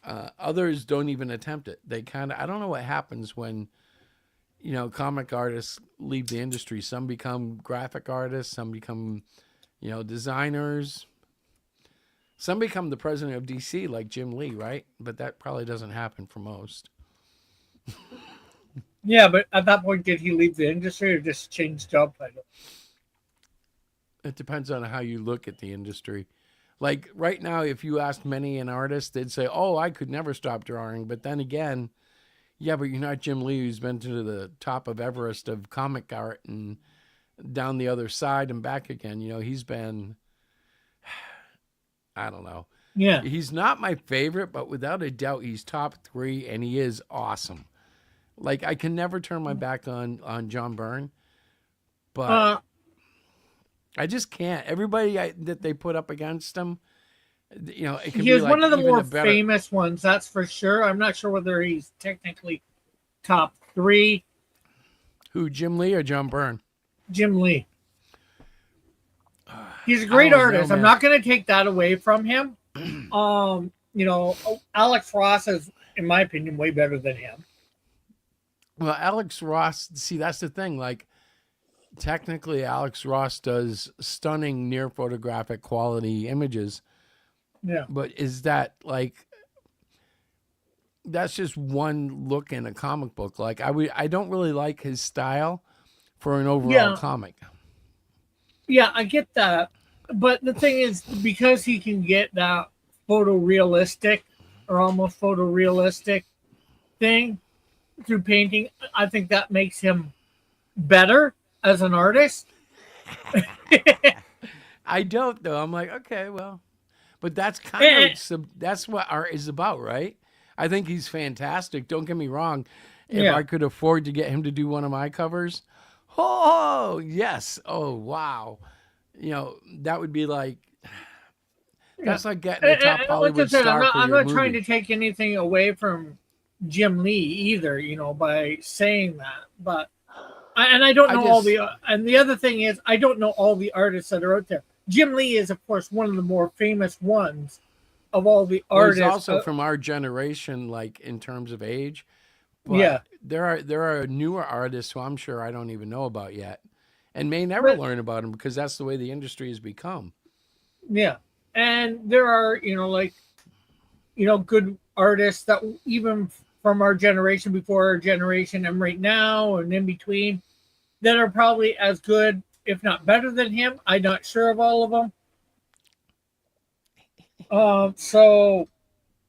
Others don't even attempt it. They I don't know what happens when, comic artists leave the industry. Some become graphic artists. Some become, designers. Some become the president of DC, like Jim Lee, right? But that probably doesn't happen for most.
Yeah, but at that point, did he leave the industry or just change job title?
It depends on how you look at the industry. Like right now, if you asked many an artist, they'd say, oh, I could never stop drawing. But then again, yeah, but you're not Jim Lee, who's been to the top of Everest of comic art and down the other side and back again. He's been, I don't know.
Yeah.
He's not my favorite, but without a doubt, he's top 3, and he is awesome. Like, I can never turn my back on John Byrne, but I just can't. Everybody that they put up against him, it can
he's
be like
one of the more
better...
famous ones, that's for sure. I'm not sure whether he's technically top 3.
Who, Jim Lee or John Byrne?
Jim Lee. He's a great artist. I'm not going to take that away from him. Alex Ross in my opinion, way better than him.
Well, Alex Ross, see, that's the thing. Like, technically, Alex Ross does stunning near photographic quality images.
Yeah.
But is that like, that's just one look in a comic book. Like, I don't really like his style for an overall comic.
Yeah, I get that. But the thing is, because he can get that photorealistic or almost photorealistic thing through painting, I think that makes him better as an artist.
I don't, though. I'm like, okay, well, but that's kind of that's what art is about, right? I think he's fantastic. Don't get me wrong. If I could afford to get him to do one of my covers, oh yes, oh wow, you know, that would be like, that's like getting a top Hollywood star.
I'm not trying to take anything away from Jim Lee either, you know, by saying that, but I don't know all the, and the other thing is, I don't know all the artists that are out there. Jim Lee is, of course, one of the more famous ones of all the artists.
He's also from our generation, like in terms of age. But there are newer artists who I'm sure I don't even know about yet, and may never learn about them because that's the way the industry has become.
Yeah, and there are, you know, like, you know, good artists that even from our generation, before our generation, and right now, and in between, that are probably as good, if not better than him. I'm not sure of all of them. So,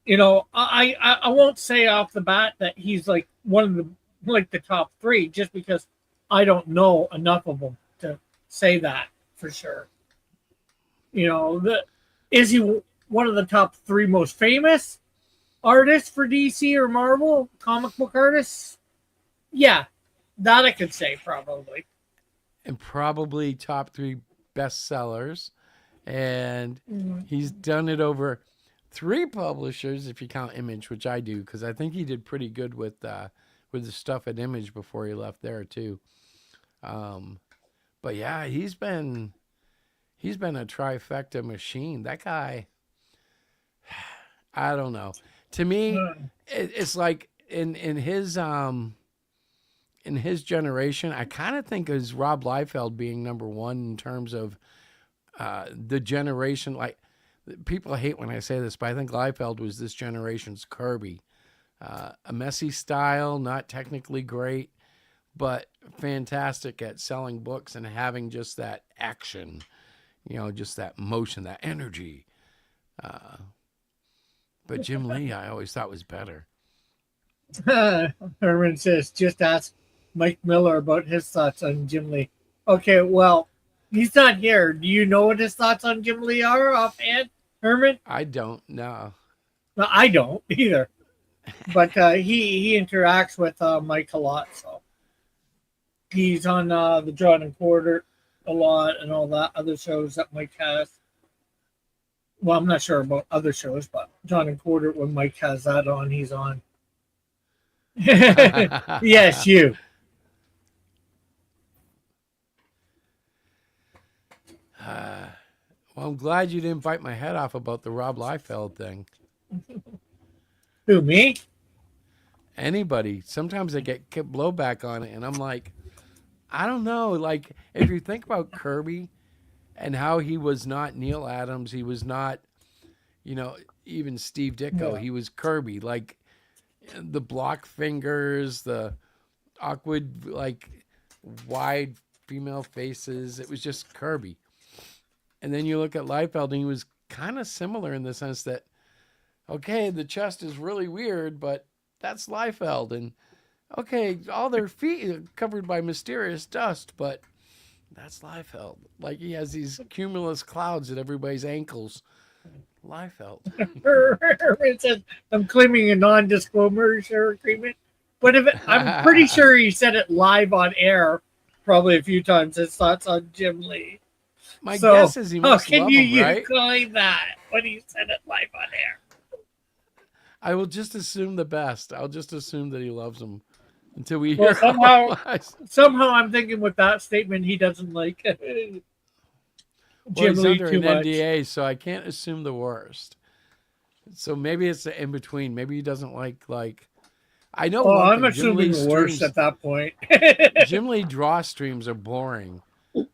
you know, I won't say off the bat that he's like one of the top three, just because I don't know enough of them to say that for sure. You know, is he one of the top three most famous artists for DC or Marvel, comic book artists? Yeah, that I could say probably.
And probably top three bestsellers. And he's done it over 3 publishers, if you count Image, which I do, because I think he did pretty good with the stuff at Image before he left there too. But yeah, he's been a trifecta machine. That guy, I don't know. To me, it's like in his generation, I kind of think as Rob Liefeld being number one in terms of the generation. Like, people hate when I say this, but I think Liefeld was this generation's Kirby. A messy style, not technically great, but fantastic at selling books and having just that action, you know, just that motion, that energy. But Jim Lee, I always thought was better.
Herman says, just ask Mike Miller about his thoughts on Jim Lee. Okay, well, he's not here. Do you know what his thoughts on Jim Lee are offhand, Herman?
I don't know.
No, I don't either. But he interacts with Mike a lot, so he's on the John and Quarter a lot and all that other shows that Mike has. Well, I'm not sure about other shows, but John and Quarter, when Mike has that on, he's on. Yes, you.
Well, I'm glad you didn't bite my head off about the Rob Liefeld thing.
Who, me?
Anybody. Sometimes I get blowback on it, and I'm like, I don't know. Like, if you think about Kirby and how he was not Neil Adams, he was not, you know, even Steve Ditko.
Yeah.
He was Kirby. Like, the block fingers, the awkward, like, wide female faces. It was just Kirby. And then you look at Liefeld, and he was kind of similar in the sense that, okay, the chest is really weird, but that's Liefeld. And, okay, all their feet are covered by mysterious dust, but that's Liefeld. Like, he has these cumulus clouds at everybody's ankles. Liefeld.
It says, I'm claiming a non-disclosure agreement. But I'm pretty sure he said it live on air probably a few times, his thoughts on Jim Lee.
My guess is he must love him, right?
You claim that when he said it live on air?
I will just assume the best. I'll just assume that he loves him until we hear
somehow I'm thinking with that statement he doesn't like Jim
Lee
under
too much. NDA, so I can't assume the worst. So maybe it's the in between. Maybe he doesn't like. I know.
Oh,
one
I'm
thing, Jim
assuming
Lee
the worst
streams-
at that point.
Jim Lee draw streams are boring.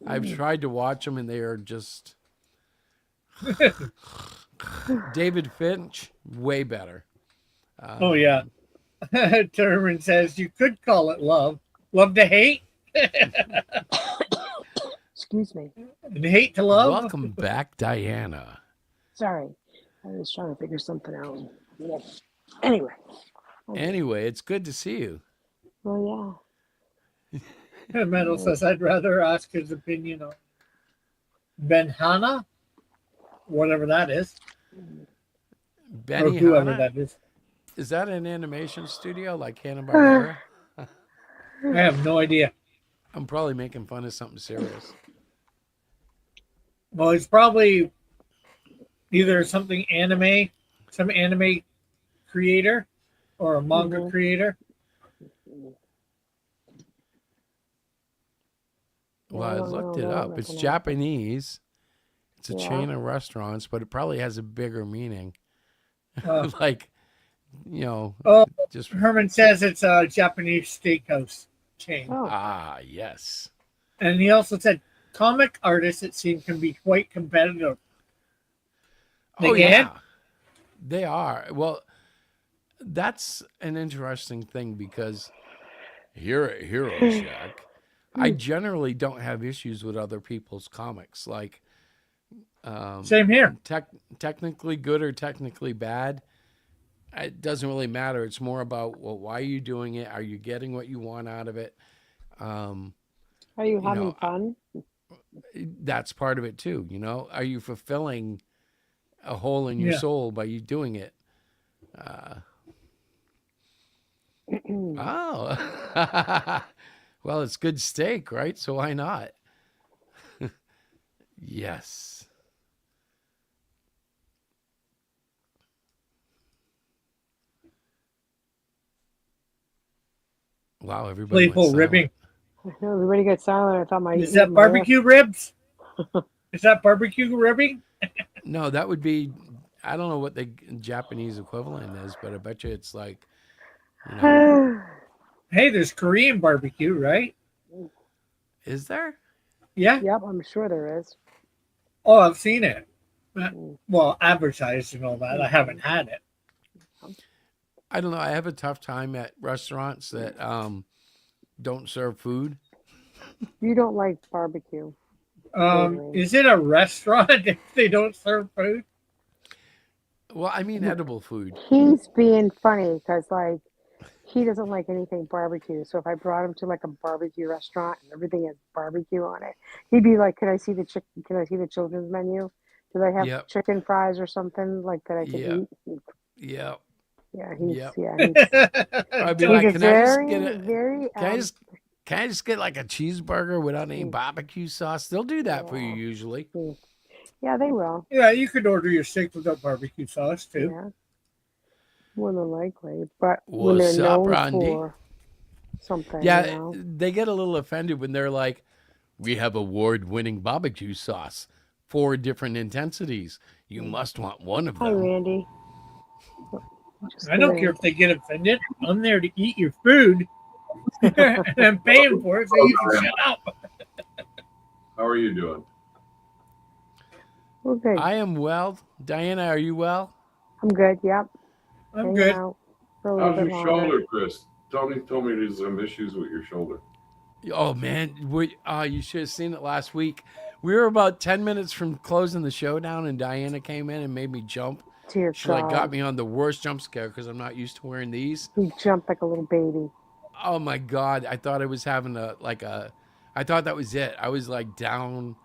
I've tried to watch them and they are just. David Finch, way better.
Oh yeah. Turman says you could call it love. Love to hate.
Excuse me.
And hate to love.
Welcome back, Diana.
Sorry. I was trying to figure something out. Yeah. Anyway.
Anyway, it's good to see you.
Well,
Metal says I'd rather ask his opinion on Benhana, whatever that is. Or whoever
Benihana?
that is.
Is that an animation studio like Hanna-Barbera?
I have no idea.
I'm probably making fun of something serious.
Well, it's probably either some anime creator or a manga creator.
Well, I looked it up. It's Japanese. It's a chain of restaurants, but it probably has a bigger meaning. Like,
Oh,
just
Herman says it's a Japanese steakhouse chain.
Ah, yes.
And he also said comic artists, it seems, can be quite competitive.
Oh,
Again?
yeah. They are. Well, that's an interesting thing because here at Hero Shack, I generally don't have issues with other people's comics. Like,
same here.
Technically good or technically bad, it doesn't really matter. It's more about, well, why are you doing it? Are you getting what you want out of it?
Are you having fun?
That's part of it too. Are you fulfilling a hole in your soul by you doing it? Oh, well, it's good steak, right? So why not? Yes. Wow, everybody
Playful
went silent.
ribbing.
Everybody got silent. I thought my
Is that barbecue ribs? Is that barbecue ribbing?
No, that would be, I don't know what the Japanese equivalent is, but I bet you it's like,
Hey, there's Korean barbecue, right?
Is there?
Yeah.
Yep, I'm sure there is.
Oh, I've seen it. Well, advertised and all that. I haven't had it.
I don't know. I have a tough time at restaurants that don't serve food.
You don't like barbecue.
Is it a restaurant if they don't serve food?
Well, I mean edible food.
He's being funny because, like, he doesn't like anything barbecue. So if I brought him to like a barbecue restaurant and everything has barbecue on it, he'd be like, "Could I see the Can I see the children's menu? Do they have chicken fries or something like that I could eat?"
Yeah.
Yeah,
I'd be like,
he's
can I just get like a cheeseburger without any barbecue sauce? They'll do that for you usually.
Yeah, they will.
Yeah, you could order your steak without barbecue sauce too.
Yeah. More than likely, but when
What's
they're
up,
known
Randy?
for something,
Yeah, they get a little offended when they're like, "We have award-winning barbecue sauce, 4 different intensities. You must want one of
Hi,
them."
Randy.
I don't care if they get offended. I'm there to eat your food. And I'm paying for it, so you can shut up.
How are you doing?
Okay.
I am well. Diana, are you well?
I'm good. Yep.
I'm
Hanging
good.
out for a little
How's
bit
your
longer.
shoulder, Chris? Tony told me there's some issues with your shoulder.
Oh man, you should have seen it last week. We were about 10 minutes from closing the show down, and Diana came in and made me jump.
Dear
She like
God.
got me on the worst jump scare because I'm not used to wearing these.
He jumped like a little baby.
Oh my God, I thought I was having I thought that was it. I was like down,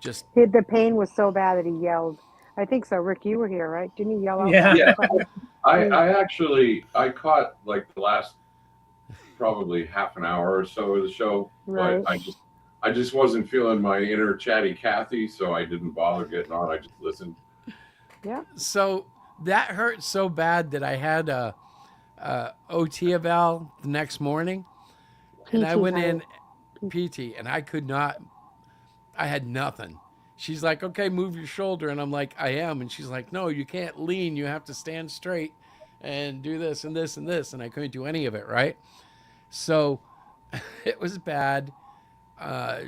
just
The pain was so bad that he yelled. I think so. Rick, you were here, right? Didn't he yell out?
Yeah. I caught like the last probably half an hour or so of the show,
Right.
but I just wasn't feeling my inner chatty Cathy, so I didn't bother getting on. I just listened.
Yeah.
So that hurt so bad that I had a OT eval the next morning, and I
PT,
went
honey.
in PT, and I could not. I had nothing. she's like, okay, move your shoulder. And I'm like, I am. And she's like, no, you can't lean. You have to stand straight and do this and this and this. And I couldn't do any of it, right? So it was bad.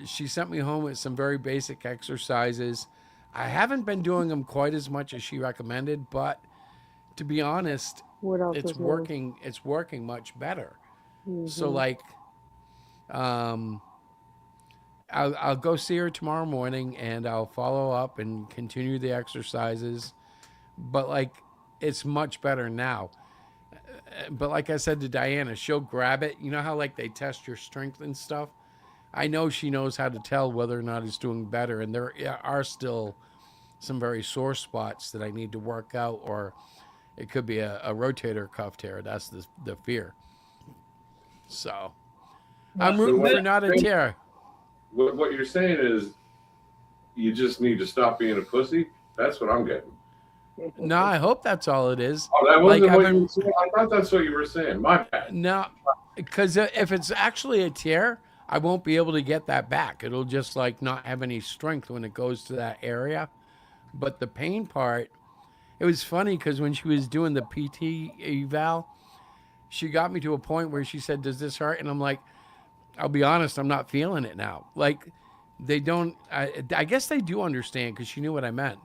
She sent me home with some very basic exercises. I haven't been doing them quite as much as she recommended, but to be honest,
What else
it's
is new?
working. It's working much better. So
Mhm.
like, I'll go see her tomorrow morning and I'll follow up and continue the exercises. But like, it's much better now. But like I said to Diana, she'll grab it. You know how like they test your strength and stuff? I know she knows how to tell whether or not it's doing better. And there are still some very sore spots that I need to work out, or it could be a rotator cuff tear. That's the fear. So I'm rooting for not a tear.
What you're saying is you just need to stop being a pussy? That's what I'm getting.
No, I hope that's all it is.
Oh, that wasn't
Like,
what
I've
you
been-
were saying? I thought that's what you were saying. My bad.
No, because if it's actually a tear, I won't be able to get that back. It'll just like not have any strength when it goes to that area. But the pain part, it was funny because when she was doing the PT eval, she got me to a point where she said, does this hurt? And I'm like, I'll be honest, I'm not feeling it now. Like they don't, I guess they do understand because she knew what I meant.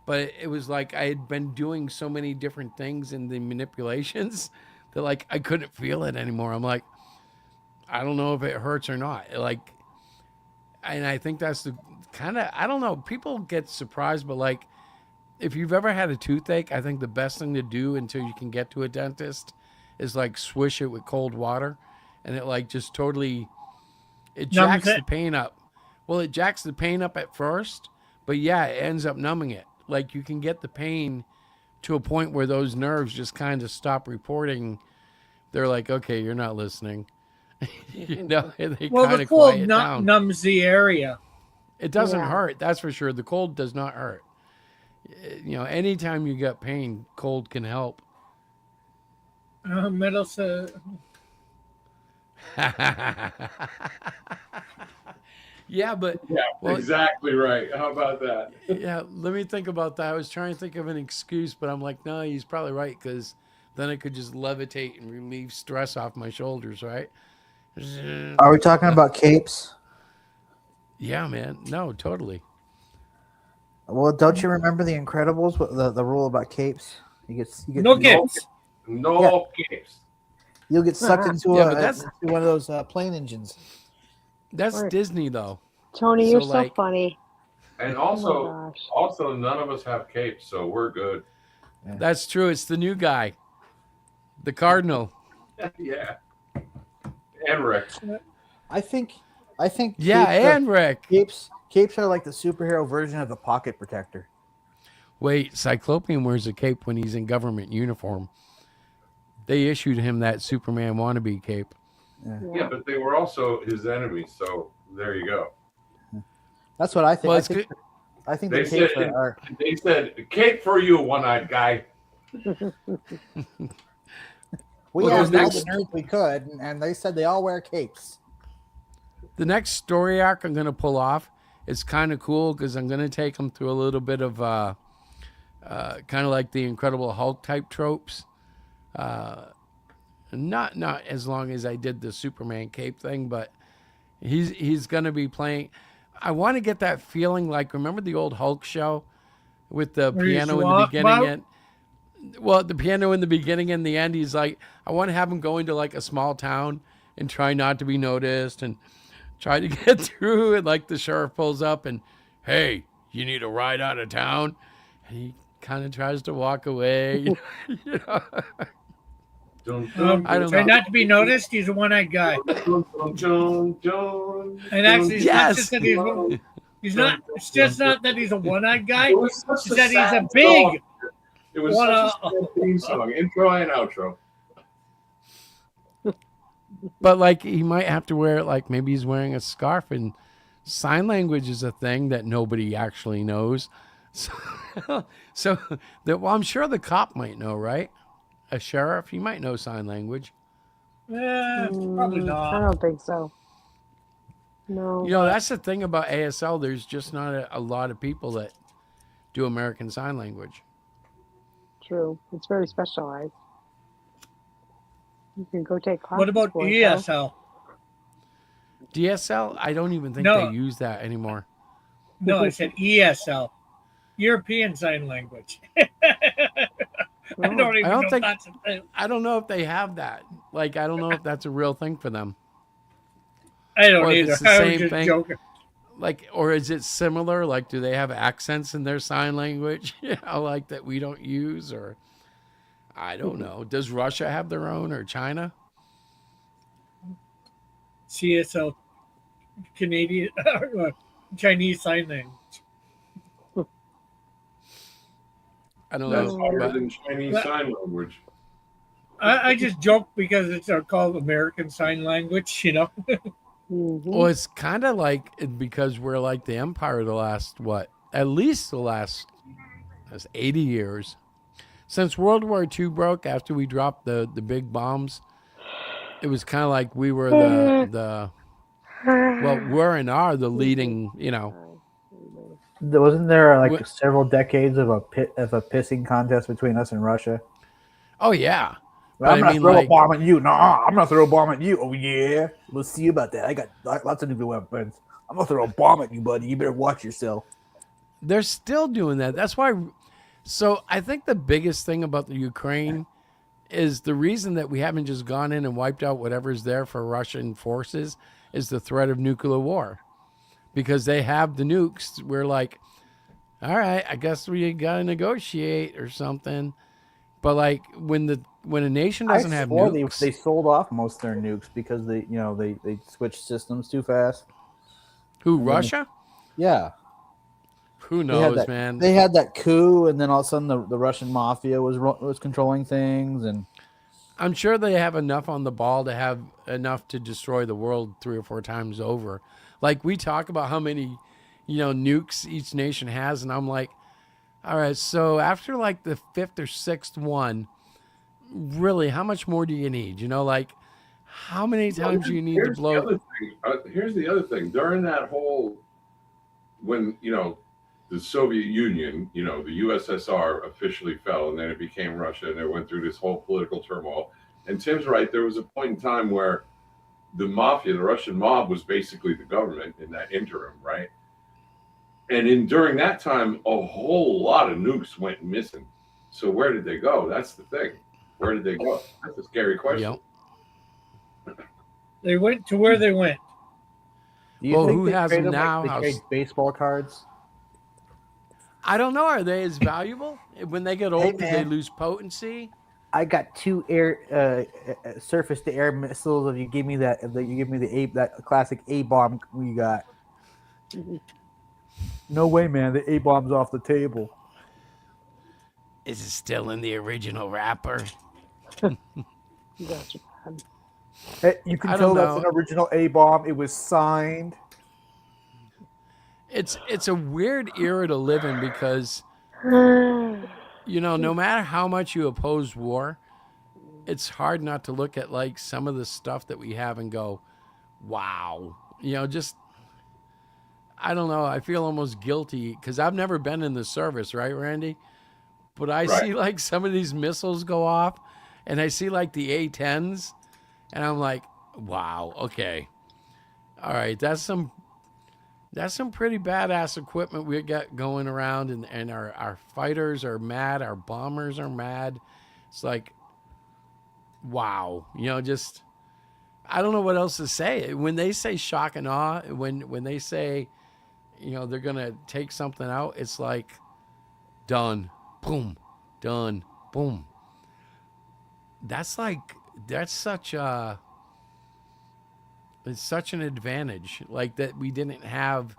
But it was like I had been doing so many different things in the manipulations that like I couldn't feel it anymore. I'm like, I don't know if it hurts or not. Like, and I think that's the kind of, I don't know, people get surprised, but like, if you've ever had a toothache, I think the best thing to do until you can get to a dentist is like swish it with cold water, and it like just totally, it
Numbs
jacks
it.
the pain up. Well, it jacks the pain up at first, but yeah, it ends up numbing it. Like you can get the pain to a point where those nerves just kind of stop reporting. They're like, okay, you're not listening. You know, and they
Well,
kind
the
of
cold
quiet down.
numbs the area.
It doesn't
Yeah.
hurt, that's for sure. The cold does not hurt. You know, anytime you get pain, cold can help.
Middle said,
Yeah, but
Yeah,
well,
exactly right. How about that?
yeah, let me think about that. I was trying to think of an excuse, but I'm like, no, he's probably right, because then I could just levitate and relieve stress off my shoulders, right?
Are we talking about capes?
Yeah, man. No, totally.
Well, don't you remember the Incredibles? The rule about capes? You get
no capes.
No capes.
You'll get sucked into
Yeah, but that's-
into one of those plane engines.
That's
Right.
Disney, though.
Tony, you're
So,
so
like-
funny.
And
Oh my gosh.
also, none of us have capes, so we're good.
That's true. It's the new guy, the Cardinal.
Yeah. And Rick.
I think.
Yeah,
capes are-
and Rick.
Capes are like the superhero version of the pocket protector.
Wait, Cyclopean wears a cape when he's in government uniform. They issued him that Superman wannabe cape.
Yeah, but they were also his enemies, so there you go.
That's what I think.
Well,
I
it's
think, I think
They
the capes
said,
are.
they said, cape for you, one-eyed guy.
We
Well,
asked
the
all
next-
the nerds we could, and they said they all wear capes.
The next story arc I'm going to pull off is kind of cool because I'm going to take them through a little bit of kind of like the Incredible Hulk type tropes. Not as long as I did the Superman cape thing, but he's going to be playing. I want to get that feeling like, remember the old Hulk show with the
Where he's
piano in the
walk
beginning
about?
and well, the piano in the beginning and the end. He's like, I want to have him go into like a small town and try not to be noticed and try to get through. And like the sheriff pulls up and, hey, you need a ride out of town, and he kind of tries to walk away. You know? I don't
Try
know.
not to be noticed. He's a one-eyed guy. And actually, it's not just that he's not. It's just not that he's a one-eyed guy.
It was such
It's
a
that he's a
sad
big.
song. It was such a sad theme song, intro and outro.
But like he might have to wear it, like maybe he's wearing a scarf, and sign language is a thing that nobody actually knows. So that, well, I'm sure the cop might know, right? A sheriff, he might know sign language.
Probably
I
not.
don't think so. No.
You know, that's the thing about ASL. There's just not a lot of people that do American Sign Language.
True. It's very specialized. You can go take classes.
What about
for it, though.
ESL?
DSL, I don't even think
No.
they use that anymore.
No, I said ESL, European Sign Language. I don't even know if that's a thing.
I don't know if they have that. Like, I don't know if that's a real thing for them.
I don't
Or if
either.
it's the
I was
same
just
thing.
joking.
Like, or is it similar? Like, do they have accents in their sign language? You know, like that we don't use, or I don't know. Does Russia have their own, or China?
CSL, Canadian, Chinese Sign Language.
I don't
That's
know.
harder
but-
than Chinese
But-
Sign Language.
I just joke because it's called American Sign Language, you know.
Well, it's kind of like because we're like the empire the last at least the last 80 years since World War II broke. After we dropped the big bombs, it was kind of like we were the the leading. You know,
Wasn't there like
What-
several decades of a pissing contest between us and Russia?
oh yeah.
Well, I'm
But I
gonna
mean,
throw
like-
a bomb at you. Nah, I'm gonna throw a bomb at you. Oh yeah, we'll see about that. I got lots of nuclear weapons. I'm gonna throw a bomb at you, buddy. You better watch yourself.
They're still doing that. That's why. So I think the biggest thing about the Ukraine is the reason that we haven't just gone in and wiped out whatever's there for Russian forces is the threat of nuclear war, because they have the nukes. We're like, all right, I guess we gotta negotiate or something. But like when a nation doesn't have
swore
nukes,
they sold off most of their nukes because they switched systems too fast.
who
And then-
Russia?
Yeah.
Who
They had
knows,
that-
man?
They had that coup, and then all of a sudden the Russian mafia was controlling things, and
I'm sure they have enough on the ball to have enough to destroy the world 3 or 4 times over. Like we talk about how many, nukes each nation has, and I'm like, all right, so after like the 5th or 6th one, really, how much more do you need? Like, how many times do you need to
Here's the
blow?
other thing. Here's the other thing. During that whole, when the Soviet Union, the USSR officially fell, and then it became Russia, and it went through this whole political turmoil. And Tim's right. There was a point in time where the mafia, the Russian mob, was basically the government in that interim, right? And during that time, a whole lot of nukes went missing. So where did they go? That's the thing. Where did they go? That's a scary question.
They went to where they went.
do you
Well,
think
who
they
has
trade
them
them
now?
like they
How's-
trade baseball cards?
I don't know. Are they as valuable when they get old? Do they
man.
lose potency?
I got 2 air surface to air missiles. If you give me that, that classic A bomb you got. No way, man. The A bomb's off the table.
Is it still in the original wrapper?
Hey, you can
I
tell
don't
that's
know.
an original A bomb. It was signed.
It's a weird era to live in because no matter how much you oppose war, it's hard not to look at like some of the stuff that we have and go, wow. I don't know. I feel almost guilty because I've never been in the service, right, Randy? But I see like some of these missiles go off, and I see like the A-10s, and I'm like, wow, okay. All right, that's some pretty badass equipment we got going around, and our fighters are mad, our bombers are mad. It's like, wow, I don't know what else to say. When they say shock and awe, when they say, they're gonna take something out, it's like done, boom, done, boom. That's such it's such an advantage, like that we didn't have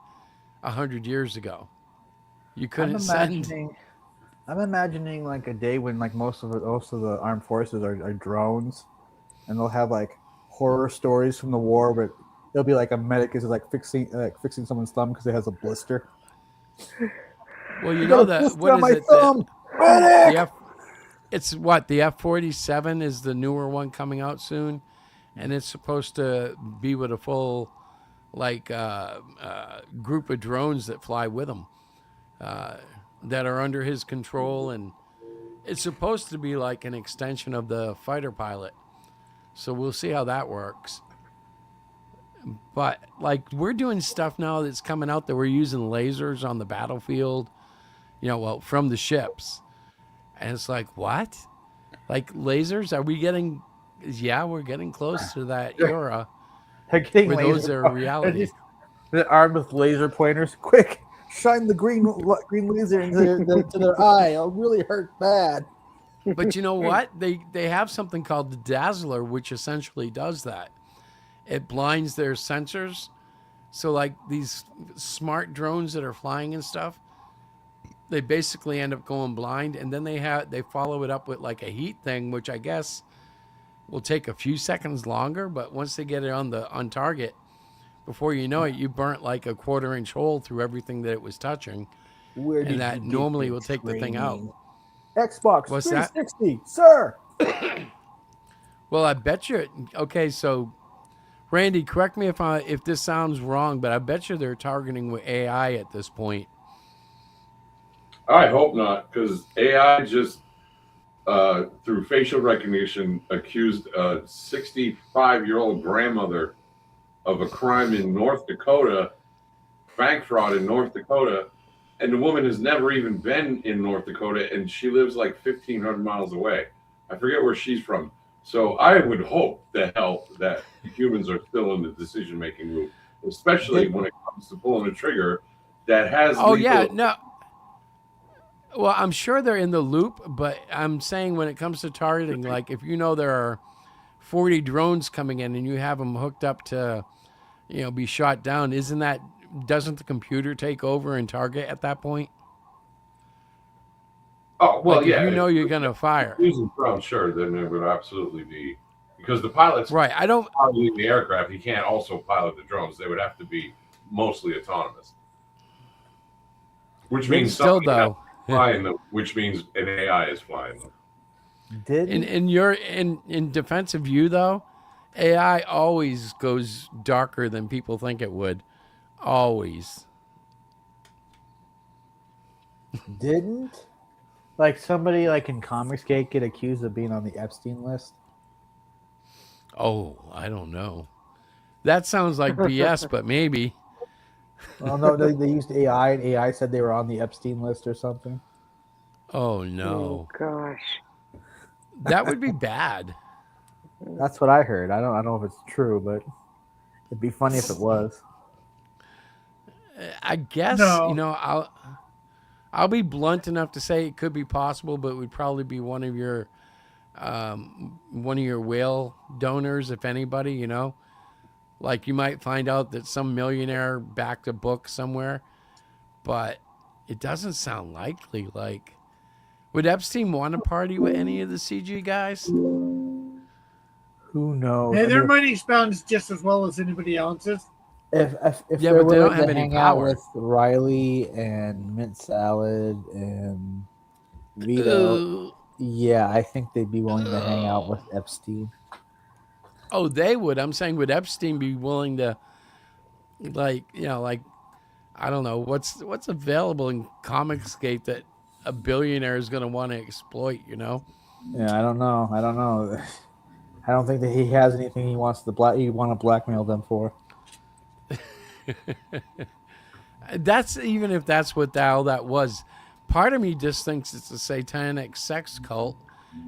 100 years ago. You couldn't send.
I'm imagining like a day when like most of the armed forces are drones, and they'll have like horror stories from the war, but it'll be like a medic is like fixing someone's thumb because it has a blister.
Well, you
I
know
got a
that
blister
what
on
is
my
it?
thumb. Medic!
It's what the F-47 is the newer one coming out soon, and it's supposed to be with a full group of drones that fly with him that are under his control, and it's supposed to be like an extension of the fighter pilot. So we'll see how that works. But like we're doing stuff now that's coming out that we're using lasers on the battlefield, from the ships. And it's like, what? Like lasers? Are we getting? Yeah, we're getting close to that era.
They're getting
where those
laser
are reality.
They're armed with laser pointers. Quick, shine the green laser into their eye. It'll really hurt bad.
But you know what? They have something called the Dazzler, which essentially does that. It blinds their sensors. So like these smart drones that are flying and stuff, they basically end up going blind, and then they follow it up with like a heat thing, which I guess will take a few seconds longer. But once they get it on target, before you know it, you burnt like a 1/4-inch hole through everything that it was touching.
Where did
and that
you get
normally
your
will take the thing out.
training? Xbox
What's that?
360, sir.
Well, I bet you. Okay, so Randy, correct me if this sounds wrong, but I bet you they're targeting with AI at this point.
I hope not, because AI just, through facial recognition, accused a 65-year-old grandmother of a crime in North Dakota, bank fraud in North Dakota, and the woman has never even been in North Dakota, and she lives like 1,500 miles away. I forget where she's from. So I would hope the hell that humans are still in the decision-making loop, especially when it comes to pulling a trigger that has.
Oh yeah, no. Well, I'm sure they're in the loop, but I'm saying when it comes to targeting, like if there are 40 drones coming in and you have them hooked up to, be shot down, doesn't the computer take over and target at that point?
Oh, well,
like
yeah.
If you're going to fire.
Using drones, sure, then it would absolutely be. Because the pilot's
right. I don't
pilot the aircraft. He can't also pilot the drones. They would have to be mostly autonomous. Which means
still though.
Flying them, which means an AI is flying them.
In defense of you though, AI always goes darker than people think it would. Always.
Didn't somebody in Comicsgate get accused of being on the Epstein list?
Oh, I don't know. That sounds like BS, but maybe.
Well, no, they used AI, and AI said they were on the Epstein list or something.
Oh no!
Oh gosh,
that would be bad.
That's what I heard. I don't know if it's true, but it'd be funny if it was.
I guess I'll be blunt enough to say it could be possible, but it would probably be one of your whale donors, if anybody. Like you might find out that some millionaire backed a book somewhere, but it doesn't sound likely. Like, would Epstein want to party with any of the CG guys?
Who knows?
Hey, their money spends just as well as anybody else's.
If
yeah,
they're
but they don't
willing
have
to
any
hang out
power.
with Riley and Mint Salad and Vito, yeah, I think they'd be willing to hang out with Epstein.
Oh, they would. I'm saying, would Epstein be willing to, I don't know, what's available in Comicsgate that a billionaire is going to want to exploit,
Yeah, I don't know. I don't think that he has anything he wants to blackmail them for.
That's even if that's what the hell that was. Part of me just thinks it's a satanic sex cult,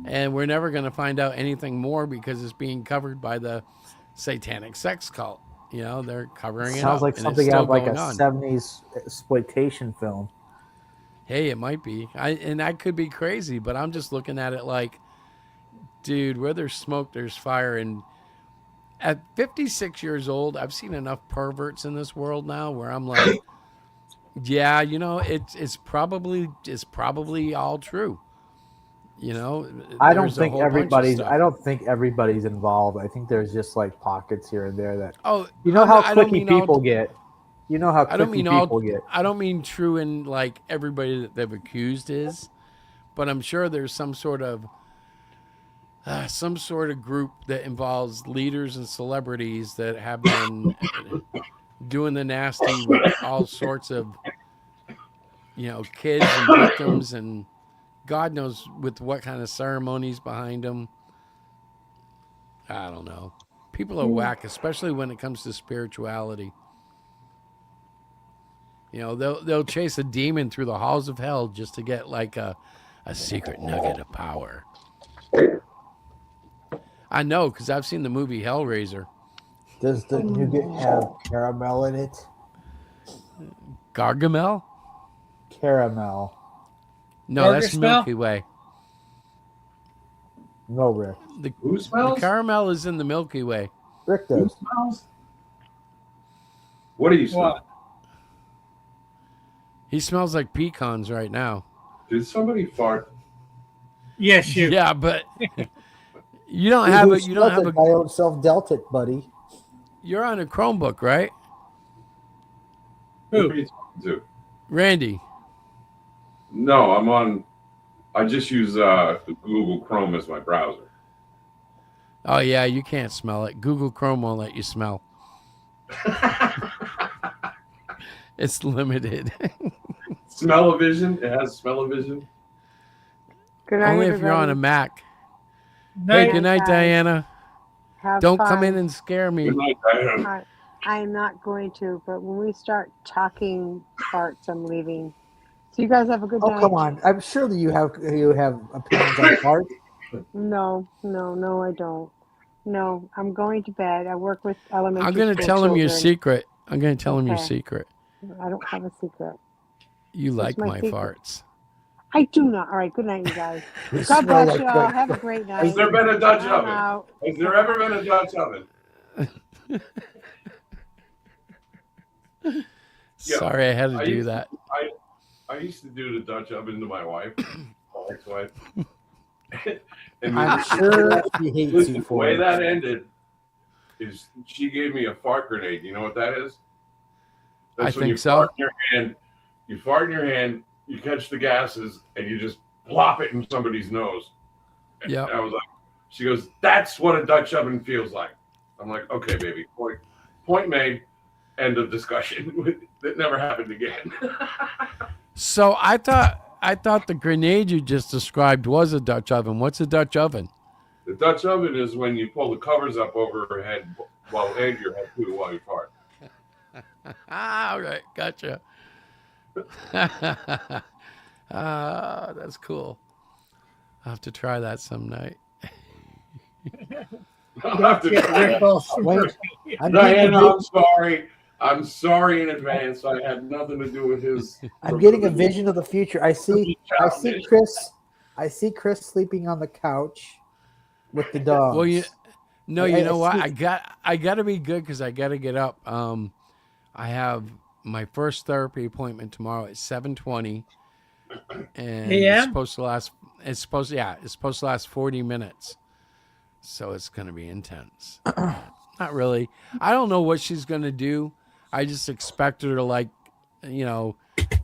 and we're never going to find out anything more because it's being covered by the satanic sex cult. They're covering it up.
Sounds like
and
something
it's
out
still
of like a
going on.
70s exploitation film.
Hey, it might be. And that could be crazy, but I'm just looking at it like, dude, where there's smoke, there's fire. And at 56 years old, I've seen enough perverts in this world now where I'm like, yeah, it's probably all true.
I don't think everybody's involved. I think there's just like pockets here and there that.
Oh,
how clicky people get. You know how clicky people get.
I don't mean true in like everybody that they've accused is, but I'm sure there's some sort of group that involves leaders and celebrities that have been doing the nasty with all sorts of, kids and victims, and God knows with what kind of ceremonies behind them. I don't know. People are whack, especially when it comes to spirituality. They'll chase a demon through the halls of hell just to get like a secret nugget of power. I know, because I've seen the movie Hellraiser.
Does the nougat have caramel in it?
Gargamel?
Caramel.
No, that's Milky Way.
No, Rick.
Who smells?
The caramel is in the Milky Way.
Rick does.
Who smells? What do you smell?
He smells like pecans right now.
Did somebody fart?
Yes, you.
Yeah, but you don't have it. You don't have a.
My own self dealt it, buddy.
You're on a Chromebook, right?
Who are you talking to?
Randy.
No, I'm on. I just use Google Chrome as my browser.
Oh yeah, you can't smell it. Google Chrome won't let you smell. It's limited.
Smell-o-vision. It has smell-o-vision.
Only if you're on a Mac. Hey, good night, Diana. Don't come in and scare me.
Good night, Diana.
I'm not going to, but when we start talking farts, I'm leaving. So you guys have a good night.
Oh, come on. I'm sure that you have opinions on farts.
No, I don't. No, I'm going to bed. I work with elementary
I'm going to tell him your secret. I'm going to tell him your
Okay.
secret.
I don't have a secret.
You like
my
my
secret?
farts.
I do not. All right, good night, you guys.
You
God
smell
bless
like
you all.
that.
Have a great night.
Has there been a Dutch
I'm
oven?
out.
Has there ever been a Dutch oven?
Sorry, I had to do that.
I used to do the Dutch oven to my wife, my ex-wife. And
I'm sure she hates
listen,
you
the
for
way
it.
that ended is she gave me a fart grenade. You know what that is? That's
I
when
think
you
so.
fart in your hand. You fart in your hand, you catch the gases, and you just plop it in somebody's nose. And
Yep.
I was like, she goes, "That's what a Dutch oven feels like." I'm like, "Okay, baby. Point made. End of discussion." That never happened again.
So I thought the grenade you just described was a Dutch oven. What's a Dutch oven?
The Dutch oven is when you pull the covers up over her head and your head too while you fart.
All right, gotcha. That's cool. I'll have to try that some night.
I'll have to try it.
Wait,
Diana, I'm sorry. I'm sorry in advance. I had nothing to do with his.
I'm getting a vision of the future. I see Chris sleeping on the couch with the dogs.
Well, you know what?
see-
I got to be good because I got to get up. I have my first therapy appointment tomorrow at 7:20, and it's supposed to last. It's supposed to last 40 minutes, so it's going to be intense. Not really. I don't know what she's going to do. I just expect her to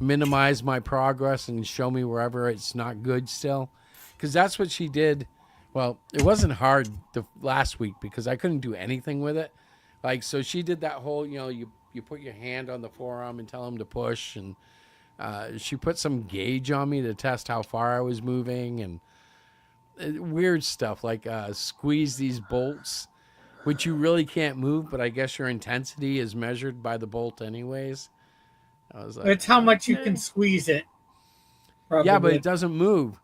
minimize my progress and show me wherever it's not good still, because that's what she did. Well, it wasn't hard the last week because I couldn't do anything with it. So she did that whole, you put your hand on the forearm and tell him to push, and she put some gauge on me to test how far I was moving, and weird stuff like squeeze these bolts, which you really can't move, but I guess your intensity is measured by the bolt anyways. I was like,
It's how much you can squeeze it.
yeah, but
probably.
it doesn't move.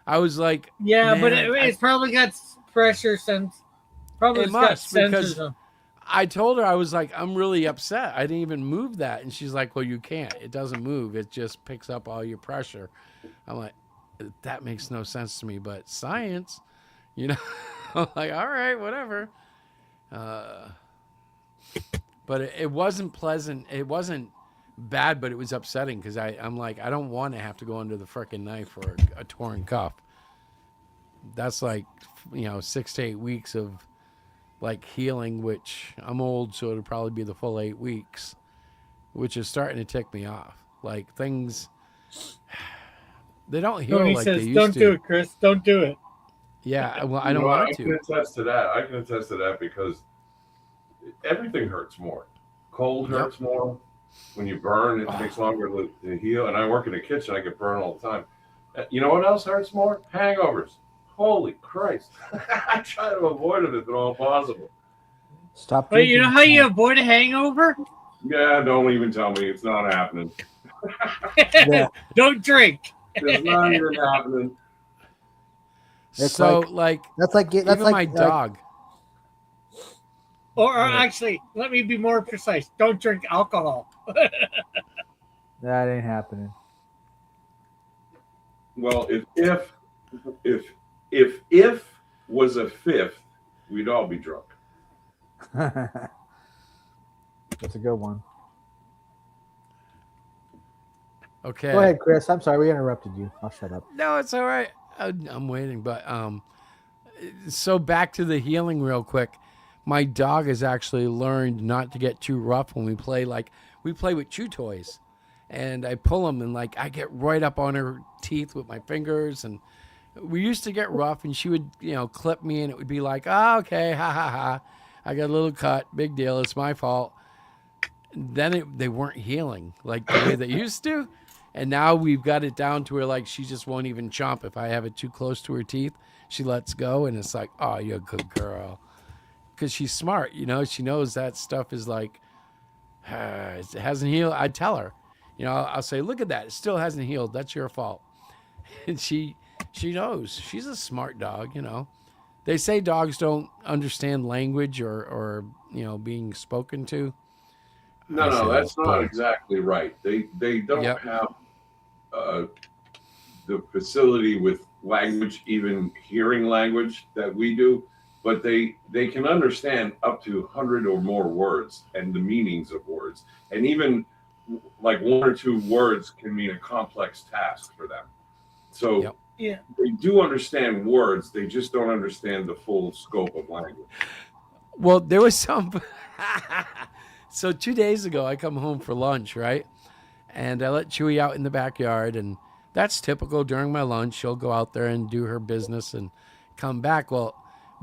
I was like,
Yeah, but
man,
it's probably got pressure sense. Probably
It
it's got
must, because
sensors on.
I told her, I was like, I'm really upset. I didn't even move that. And she's like, well, you can't. It doesn't move. It just picks up all your pressure. I'm like, that makes no sense to me, but science, I'm like, all right, whatever. But it wasn't pleasant. It wasn't bad, but it was upsetting because I'm like, I don't want to have to go under the frickin' knife for a torn cuff. That's 6 to 8 weeks of healing, which I'm old, so it'll probably be the full 8 weeks, which is starting to tick me off. Things, they don't heal
Tony
like
says,
they used
"Don't
to.
do it, Chris. Don't do it."
Yeah, well, I don't want
I
to.
can attest to that. I can attest to that because everything hurts more. Cold hurts more. When you burn, it takes longer to heal. And I work in the kitchen, I get burned all the time. You know what else hurts more? Hangovers. Holy Christ. I try to avoid it if at all possible.
Stop.
But you know how you avoid a hangover?
Yeah, don't even tell me. It's not happening.
Don't drink.
It's not even happening.
It's
so
like-
like
that's like
even
like-
my
like-
dog.
Or actually, let me be more precise. Don't drink alcohol.
That ain't happening.
Well, if was a fifth, we'd all be drunk.
That's a good one.
Okay.
Go ahead, Chris. I'm sorry we interrupted you. I'll shut up.
No, it's all right. I'm waiting, but so back to the healing real quick. My dog has actually learned not to get too rough when we play. Like we play with chew toys, and I pull them and like I get right up on her teeth with my fingers, and we used to get rough, and she would clip me, and it would be like, oh, okay, ha ha ha, I got a little cut, big deal, it's my fault. Then they weren't healing like the way they used to. And now we've got it down to where like she just won't even chomp. If I have it too close to her teeth, she lets go, and it's like, oh, you're a good girl. Because she's smart, she knows that stuff is like, it hasn't healed. I tell her, I'll say, look at that. It still hasn't healed. That's your fault. And she knows. She's a smart dog, They say dogs don't understand language or being spoken to.
No, that's not exactly right. They don't have the facility with language, even hearing language that we do, but they can understand up to 100 or more words and the meanings of words. And even like one or two words can mean a complex task for them. So
yeah,
they do understand words. They just don't understand the full scope of language.
Well, there was some. So 2 days ago, I come home for lunch, right? And I let Chewy out in the backyard, and that's typical. During my lunch, she'll go out there and do her business and come back. Well,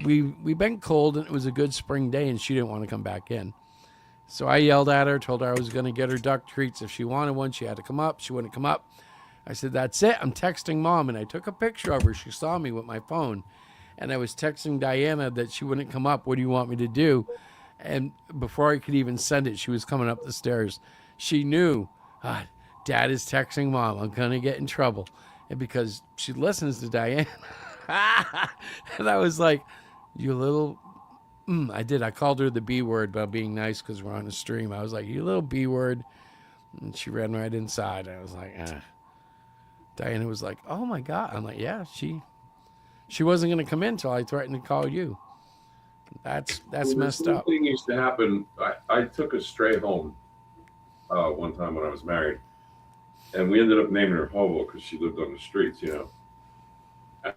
we've been cold, and it was a good spring day, and she didn't want to come back in. So I yelled at her, told her I was going to get her duck treats. If she wanted one, she had to come up. She wouldn't come up. I said, that's it. I'm texting Mom, and I took a picture of her. She saw me with my phone, and I was texting Diana that she wouldn't come up. What do you want me to do? And before I could even send it, she was coming up the stairs. She knew, Dad is texting Mom. I'm going to get in trouble. And because she listens to Diana. And I was like, you little... I did. I called her the B word, but being nice because we're on a stream. I was like, you little B word. And she ran right inside. I was like, Diana was like, oh, my God. I'm like, yeah, she wasn't going to come in until I threatened to call you. That's messed up.
Thing used to happen. I took a stray home one time when I was married, and we ended up naming her Hobo because she lived on the streets,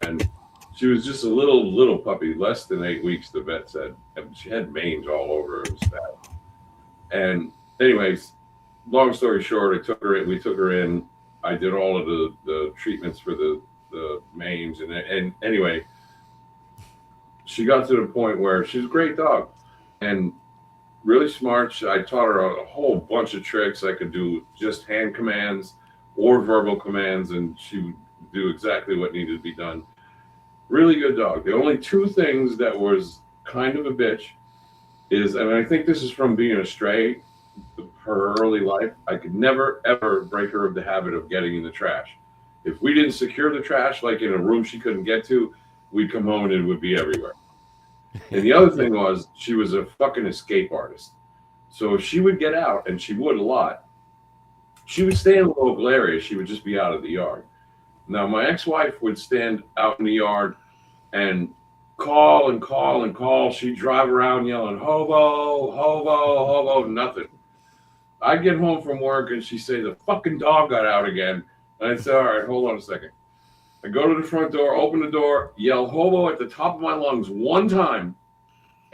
And she was just a little puppy, less than 8 weeks. The vet said, and she had mange all over her. It was bad. And anyways, long story short, I took her in. We took her in. I did all of the treatments for the mange, and anyway. She got to the point where she's a great dog and really smart. I taught her a whole bunch of tricks. I could do just hand commands or verbal commands, and she would do exactly what needed to be done. Really good dog. The only two things that was kind of a bitch is, and I think this is from being a stray, her early life, I could never, ever break her of the habit of getting in the trash. If we didn't secure the trash, like in a room she couldn't get to, we'd come home and it would be everywhere. And the other thing was she was a fucking escape artist. So if she would get out, and she would a lot, she would stay in the local area. She would just be out of the yard. Now, my ex-wife would stand out in the yard and call and call and call. She'd drive around yelling, hobo, hobo, hobo, nothing. I'd get home from work and she'd say, the fucking dog got out again. And I'd say, all right, hold on a second. I go to the front door, open the door, yell hobo at the top of my lungs one time,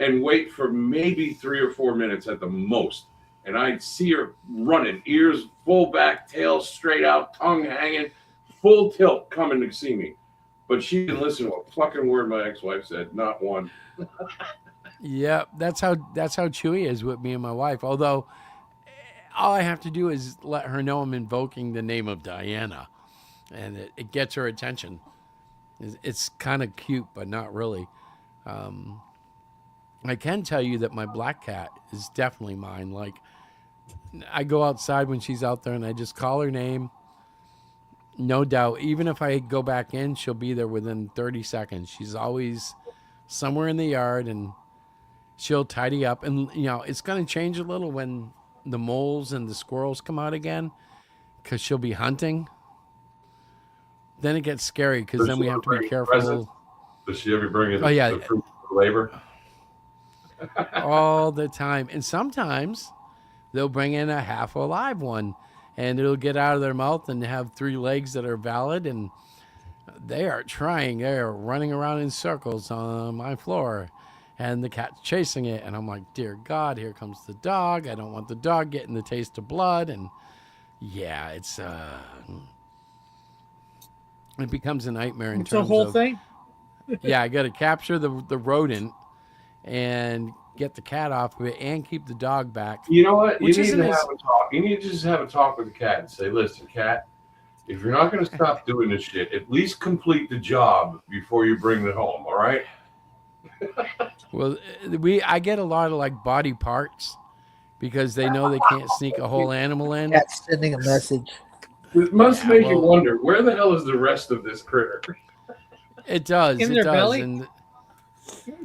and wait for maybe 3 or 4 minutes at the most. And I'd see her running, ears full back, tail straight out, tongue hanging, full tilt coming to see me. But she didn't listen to a fucking word my ex-wife said, not one.
Yeah, that's how Chewy is with me and my wife. Although all I have to do is let her know I'm invoking the name of Diana, and it gets her attention. It's kind of cute, but not really. I can tell you that my black cat is definitely mine. Like, I go outside when she's out there and I just call her name. No doubt. Even if I go back in, she'll be there within 30 seconds. She's always somewhere in the yard and she'll tidy up. And, you know, it's going to change a little when the moles and the squirrels come out again because she'll be hunting. Then it gets scary because then we have to be careful.
Presents? Does she ever bring in the fruit of labor?
All the time. And sometimes they'll bring in a half alive one and it'll get out of their mouth and have 3 legs that are valid, and they are trying. They are running around in circles on my floor and the cat's chasing it, and I'm like, dear God, here comes the dog. I don't want the dog getting the taste of blood. And yeah, it becomes a nightmare in
It's
terms
a whole
of,
thing.
yeah, I got to capture the rodent and get the cat off of it and keep the dog back.
You know what? You
Which
need
isn't
to have
as-
a talk. You need to just have a talk with the cat and say, listen, cat, if you're not going to stop doing this shit, at least complete the job before you bring it home, all right?
Well, I get a lot of like body parts because they know they can't sneak a whole animal in.
Cat's sending a message.
It must make you wonder, where the hell is the rest of this critter?
It does.
In
It
their
does.
belly?
And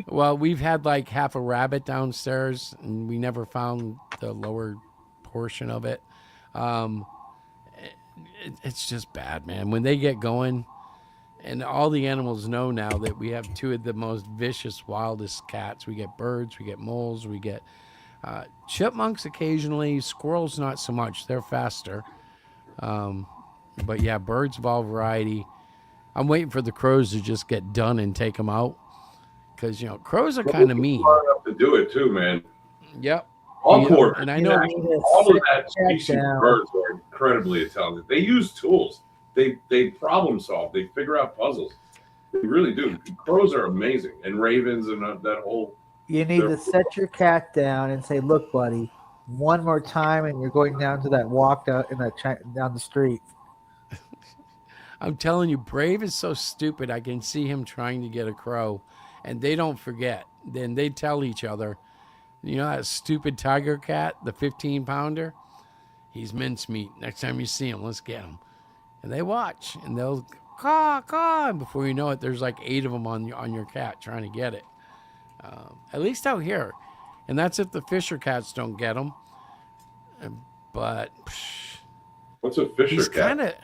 well, we've had like half a rabbit downstairs, and we never found the lower portion of it. It's just bad, man. When they get going, and all the animals know now that we have 2 of the most vicious, wildest cats. We get birds, we get moles, we get chipmunks occasionally. Squirrels, not so much. They're faster. But yeah, birds of all variety. I'm waiting for the crows to just get done and take them out. Because, you know, crows are kind of mean.
Smart enough to do it too, man.
Yep.
All
Yeah,
quarters.
and I know
all of that species of birds are incredibly intelligent. They use tools. They problem solve. They figure out puzzles. They really do. Crows are amazing, and ravens and that whole.
You need to set your cat down and say, "Look, buddy, one more time, and you're going down to that walk down down the street."
I'm telling you, Brave is so stupid. I can see him trying to get a crow, and they don't forget. Then they tell each other, you know that stupid tiger cat, the 15-pounder? He's mincemeat. Next time you see him, let's get him. And they watch, and they'll caw, caw, and before you know it, there's like 8 of them on your cat trying to get it. At least out here. And that's if the Fisher cats don't get them. But
what's a Fisher cat?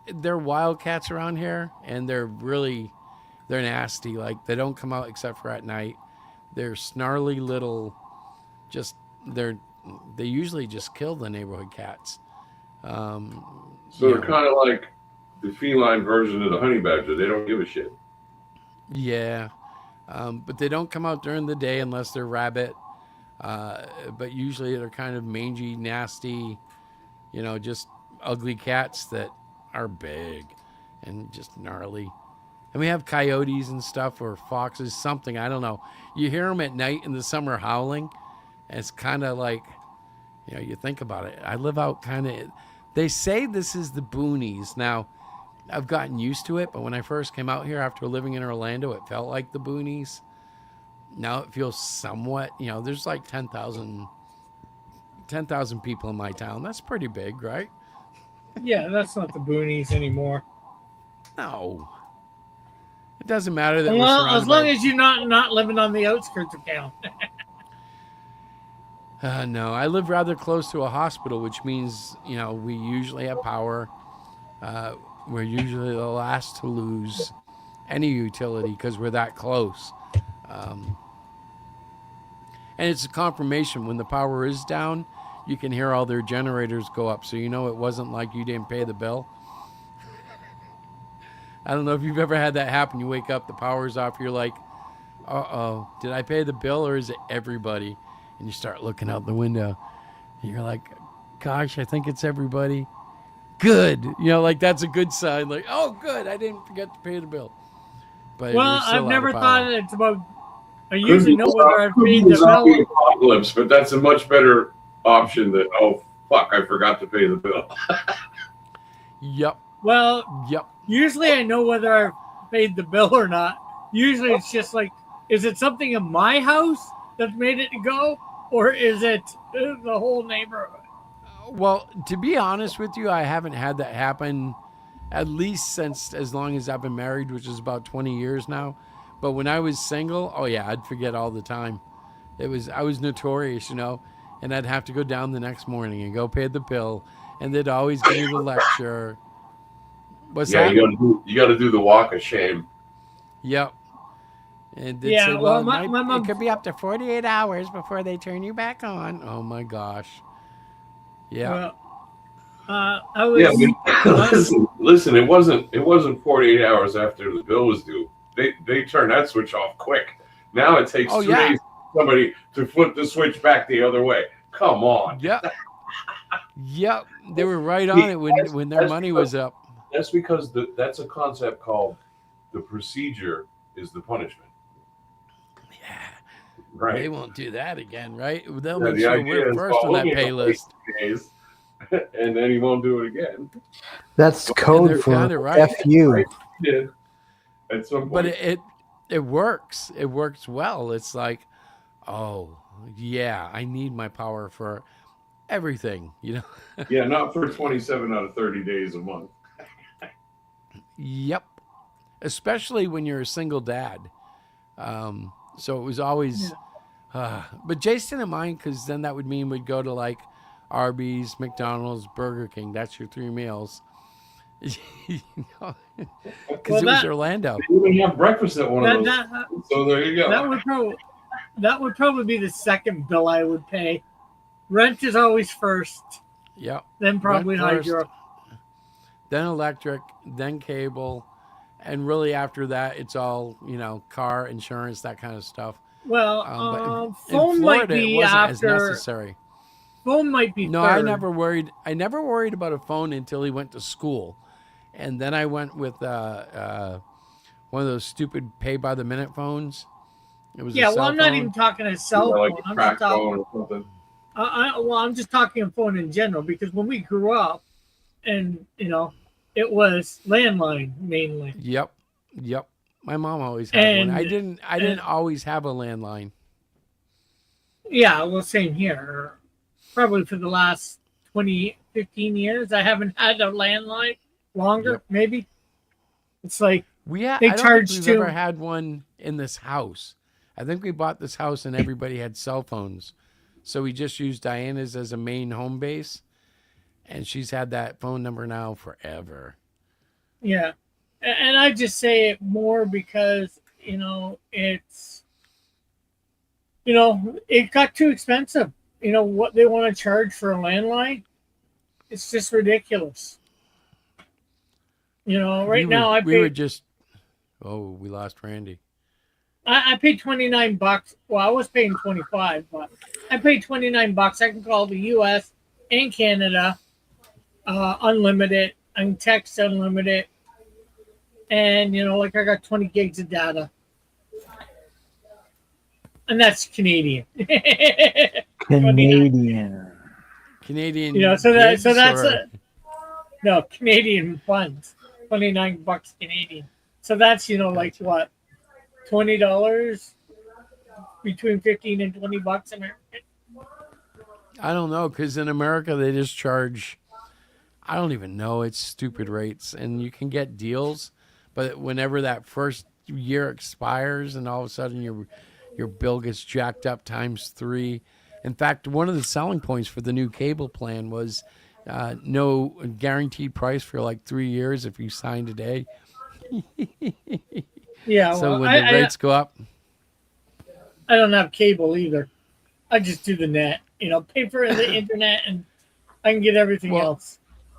They're wild cats around here, and they're nasty. Like, they don't come out except for at night. They're snarly little, they usually just kill the neighborhood cats.
So they're kind of like the feline version of the honey badger. They don't give a shit.
Yeah. But they don't come out during the day unless they're rabbit. But usually they're kind of mangy, nasty, you know, just ugly cats that are big and just gnarly. And we have coyotes and stuff, or foxes, something, I don't know. You hear them at night in the summer howling, and it's kind of like, you know, you think about it. I live out kind of, they say this is the boonies. Now, I've gotten used to it, but when I first came out here after living in Orlando, it felt like the boonies. Now it feels somewhat, you know, there's like 10,000 people in my town. That's pretty big, right?
Yeah, that's not the boonies anymore.
No. It doesn't matter that we're
Well,
surrounded
as long
by-
as you're not living on the outskirts of town.
No, I live rather close to a hospital, which means, you know, we usually have power. We're usually the last to lose any utility because we're that close. And it's a confirmation when the power is down, you can hear all their generators go up. So you know it wasn't like you didn't pay the bill. I don't know if you've ever had that happen. You wake up, the power's off. You're like, uh-oh, did I pay the bill or is it everybody? And you start looking out the window. And you're like, gosh, I think it's everybody. Good. You know, like that's a good sign. Like, oh, good. I didn't forget to pay the bill. But
Well,
we're still
I've
out
never
of power.
thought it's about. I usually know whether I've
Could be
paid the
zombie
bill.
apocalypse, but that's a much better option that, oh, fuck, I forgot to pay the bill.
Yep.
Well,
yep.
Usually I know whether I've paid the bill or not. Usually it's just like, is it something in my house that made it go, or is it the whole neighborhood?
Well, to be honest with you, I haven't had that happen at least since as long as I've been married, which is about 20 years now. But when I was single, oh yeah, I'd forget all the time. I was notorious, and I'd have to go down the next morning and go pay the bill, and they'd always give me the lecture. What's that?
You got to do the walk of shame.
Yep. And they'd
Yeah,
say,
well,
well,
my mom-
it could be up to 48 hours before they turn you back on. Oh my gosh. Yeah.
I was.
Yeah, listen. It wasn't 48 hours after the bill was due. They turned that switch off quick. Now it takes 2 days for somebody to flip the switch back the other way. Come on.
Yep. Yep. They were right on it when their money was up.
That's because that's a concept called the procedure is the punishment.
Yeah.
Right.
They won't do that again, right? They'll
Yeah,
make
the
sure
idea
we're
is,
first on
well,
that
we'll
pay
get
list.
days, and then he won't do it again.
That's
they're
code for
kinda right.
F you.
Yeah. At some
But
point.
it works. It works well. It's like, oh yeah, I need my power for everything,
Yeah, not for 27 out of 30 days a month.
Yep. Especially when you're a single dad. So it was always, but Jason and mine, because then that would mean we'd go to like Arby's, McDonald's, Burger King. That's your 3 meals. Because it was Orlando.
They even have breakfast at one of those. So there you go.
That would probably be the second bill I would pay. Rent is always first.
Yep.
Then probably
Rent first,
hydro.
then electric, then cable, and really after that, it's all car insurance, that kind of stuff.
Well,
But in
phone might
Florida,
be
it wasn't
after.
as necessary.
Phone might be.
No,
third.
I never worried about a phone until he went to school, and then I went with one of those stupid pay by the minute phones. It was
Yeah,
a cell
well, I'm not
phone.
even talking a cell
like
phone.
a
I'm
crack
just
phone
talking.
or something.
I'm just talking a phone in general because when we grew up, and it was landline mainly.
Yep. My mom always had one. I
And-
didn't always have a landline.
Yeah, well, same here. Probably for the last 15 years, I haven't had a landline. Longer, maybe. It's like
They
they
I don't
charge
think we've
too.
ever had one in this house. I think we bought this house and everybody had cell phones. So we just used Diana's as a main home base. And she's had that phone number now forever.
Yeah, and I just say it more because it's it got too expensive. What they want to charge for a landline, it's just ridiculous. Right now I
we
pay
were just. Oh, we lost Randy.
I paid $29. Well, I was paying 25, but I paid $29. I can call the U.S. and Canada, unlimited. I can text unlimited, and I got 20 gigs of data, and that's Canadian.
Canadian.
Canadian.
So that's
gigs or-
Canadian funds, $29 Canadian. So that's like what, $20 between $15 and $20 American.
I don't know, because in America they just charge. I don't even know. It's stupid rates, and you can get deals, but whenever that first year expires, and all of a sudden your bill gets jacked up times 3. In fact, one of the selling points for the new cable plan was no guaranteed price for like 3 years if you sign today.
Yeah.
So
well,
when the rates go up,
I don't have cable either. I just do the net. Pay for the internet, and I can get everything else.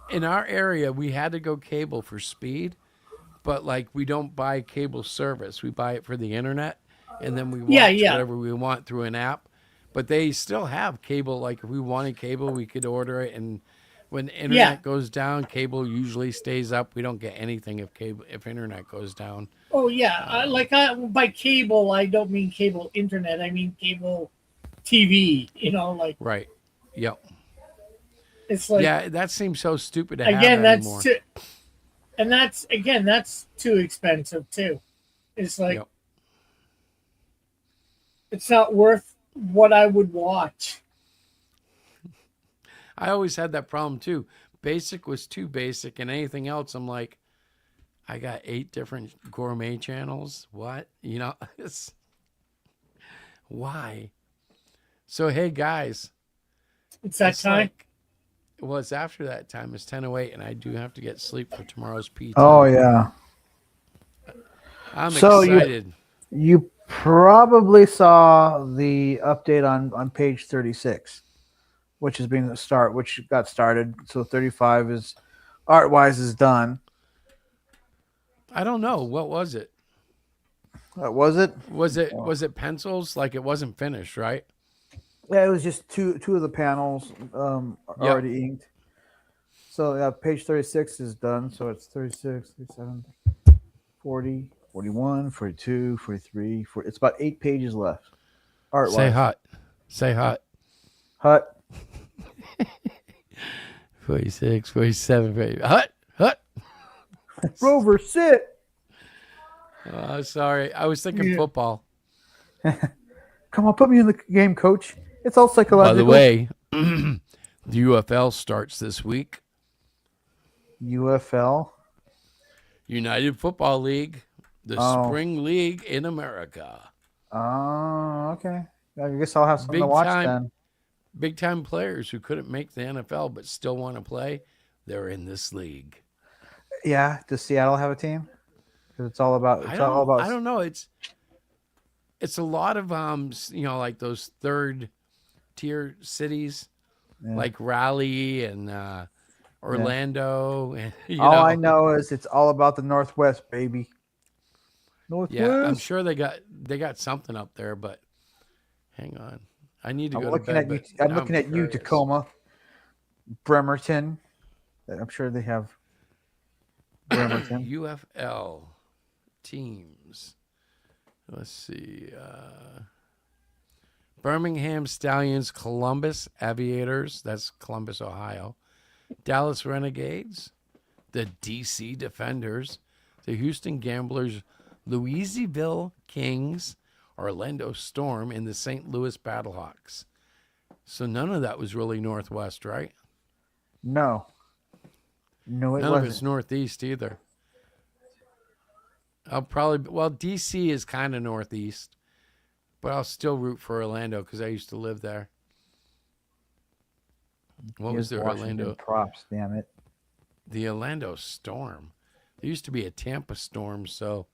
in our area, we had to go cable for speed, but like we don't buy cable service. We buy it for the internet, and then we watch whatever we want through an app. But they still have cable. Like if we wanted cable, we could order it, and when the internet goes down, cable usually stays up. We don't get anything if internet goes down.
Oh yeah, by cable, I don't mean cable internet. I mean cable TV.
Right. Yep.
It's like,
yeah, that seems so stupid to have
again,
that anymore.
that's too expensive too. It's like,
Yep.
it's not worth what I would watch.
I always had that problem too. Basic was too basic, and anything else, I'm like, I got 8 different gourmet channels. What? You know, it's why? So, hey, guys.
It's that time?
Well, it's after that time. It's 10:08, and I do have to get sleep for tomorrow's PT.
Oh, yeah.
I'm
So
excited.
You probably saw the update on page 36, which has been the start, which got started. So 35 is art-wise is done.
I don't know. What was it?
Was it?
Was it pencils? Like it wasn't finished, right?
Yeah, it was just two of the panels already inked. So page 36 is done. So it's 36, 37, 40, 41, 42, 43, 40. It's about 8 pages left. Art-wise.
Say hot. Say hot.
Hut.
46, 47, 48. Hut. Hut.
Rover, sit.
Sorry. I was thinking football.
Come on, put me in the game, coach. It's all psychological.
By the way, the UFL starts this week.
UFL?
United Football League. The spring league in America.
Oh, okay. I guess I'll have something to watch then.
Big time players who couldn't make the NFL but still want to play, they're in this league.
Yeah, does Seattle have a team? Because it's all about.
I don't know. It's a lot of like those third tier cities, like Raleigh and Orlando. And
all I know is it's all about the Northwest, baby. Northwest.
Yeah, I'm sure they got something up there, but hang on. I need to go to bed.
I'm looking at you, Tacoma, Bremerton. I'm sure they have Bremerton.
UFL teams. Let's see. Birmingham Stallions, Columbus Aviators. That's Columbus, Ohio. Dallas Renegades, the DC Defenders, the Houston Gamblers, Louisville Kings, Orlando Storm, and the St. Louis Battlehawks. So none of that was really Northwest, right?
No, it
none
wasn't.
of it's Northeast either. DC is kind of Northeast, but I'll still root for Orlando because I used to live there. What was the Orlando?
Props, damn it.
The Orlando Storm. There used to be a Tampa Storm, so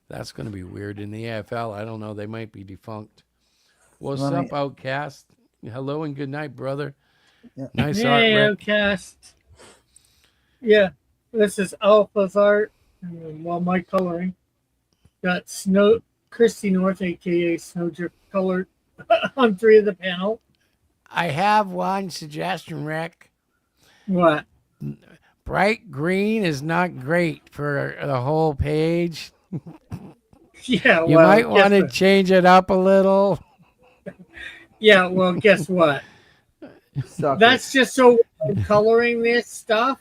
that's going to be weird. In the AFL, I don't know. They might be defunct. What's up, Outcast? Hello and good night, brother.
Yeah.
Nice art,
Hey,
Rick.
Outcast. Yeah, this is Alpha's art. And my coloring. Got Christy North, a.k.a. Snowdrift, colored on 3 of the panel.
I have one suggestion, Rick.
What?
Bright green is not great for the whole page.
Yeah,
you might want to change it up a little.
Yeah, well, guess what? That's just so I'm coloring this stuff,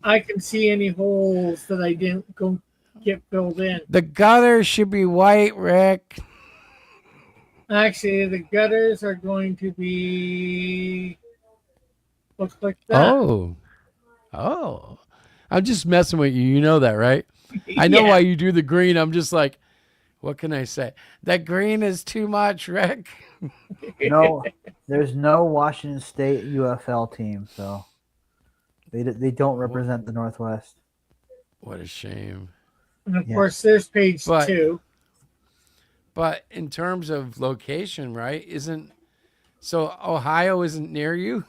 I can see any holes that I didn't go get filled in.
The gutters should be white, Rick.
Actually, the gutters are going to be looks like that.
Oh. I'm just messing with you. You know that, right? I know why you do the green. I'm just like, what can I say? That green is too much, Rick.
No, there's no Washington State UFL team, so they don't represent the Northwest.
What a shame.
And of course, there's page 2.
But in terms of location, right? So Ohio isn't near you?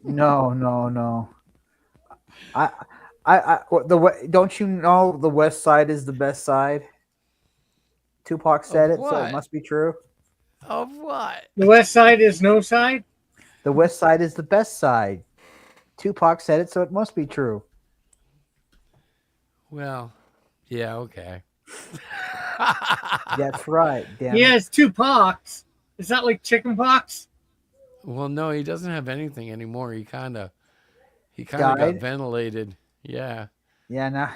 No. Don't you know the West Side is the best side? Tupac said it, so it must be true.
Of what?
The West Side is no side?
The West Side is the best side. Tupac said it, so it must be true.
Well, yeah, okay.
That's right. Damn
he has 2 pox. Is that like chicken pox?
Well, no, he doesn't have anything anymore. He kind of got
Died?
ventilated. Yeah.
Yeah,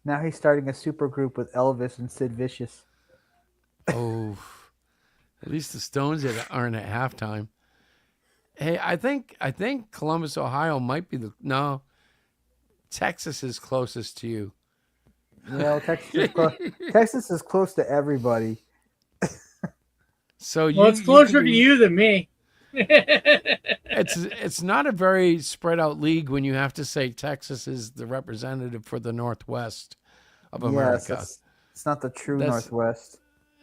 now he's starting a super group with Elvis and Sid Vicious.
Oh, at least the Stones aren't at halftime. Hey, I think Columbus, Ohio might be Texas is closest to you.
Yeah, well, Texas is close to everybody.
So
Well, it's closer to you than me.
It's not a very spread out league when you have to say Texas is the representative for the Northwest of America.
Yes, it's not the true
That's-
Northwest.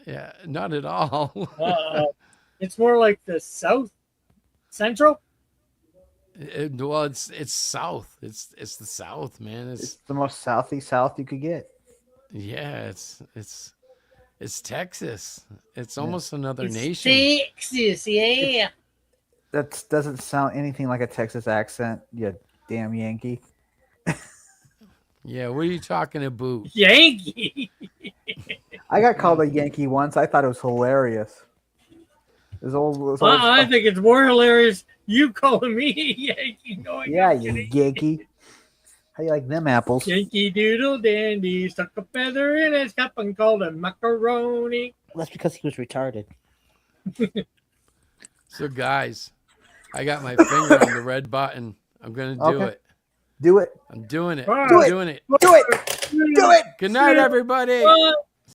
Yeah, not at all.
It's more like the South Central.
Well, it's South. It's the South, man.
It's the most southy South you could get.
Yeah, it's Texas. It's almost another
It's
nation.
Texas, yeah.
That doesn't sound anything like a Texas accent, you damn Yankee.
Yeah, what are you talking about?
Yankee.
I got called a Yankee once. I thought it was hilarious. This old
I think it's more hilarious you calling me Yankee. Going
yeah, you Yankee. How you like them apples?
Yankee Doodle Dandy stuck a feather in his cup and called him macaroni.
That's because he was retarded.
So, guys, I got my finger on the red button. I'm gonna do
Okay.
it.
Do it.
I'm doing it.
Do
I'm
it.
doing it.
Do it. Do it.
Good night, everybody.
Bye.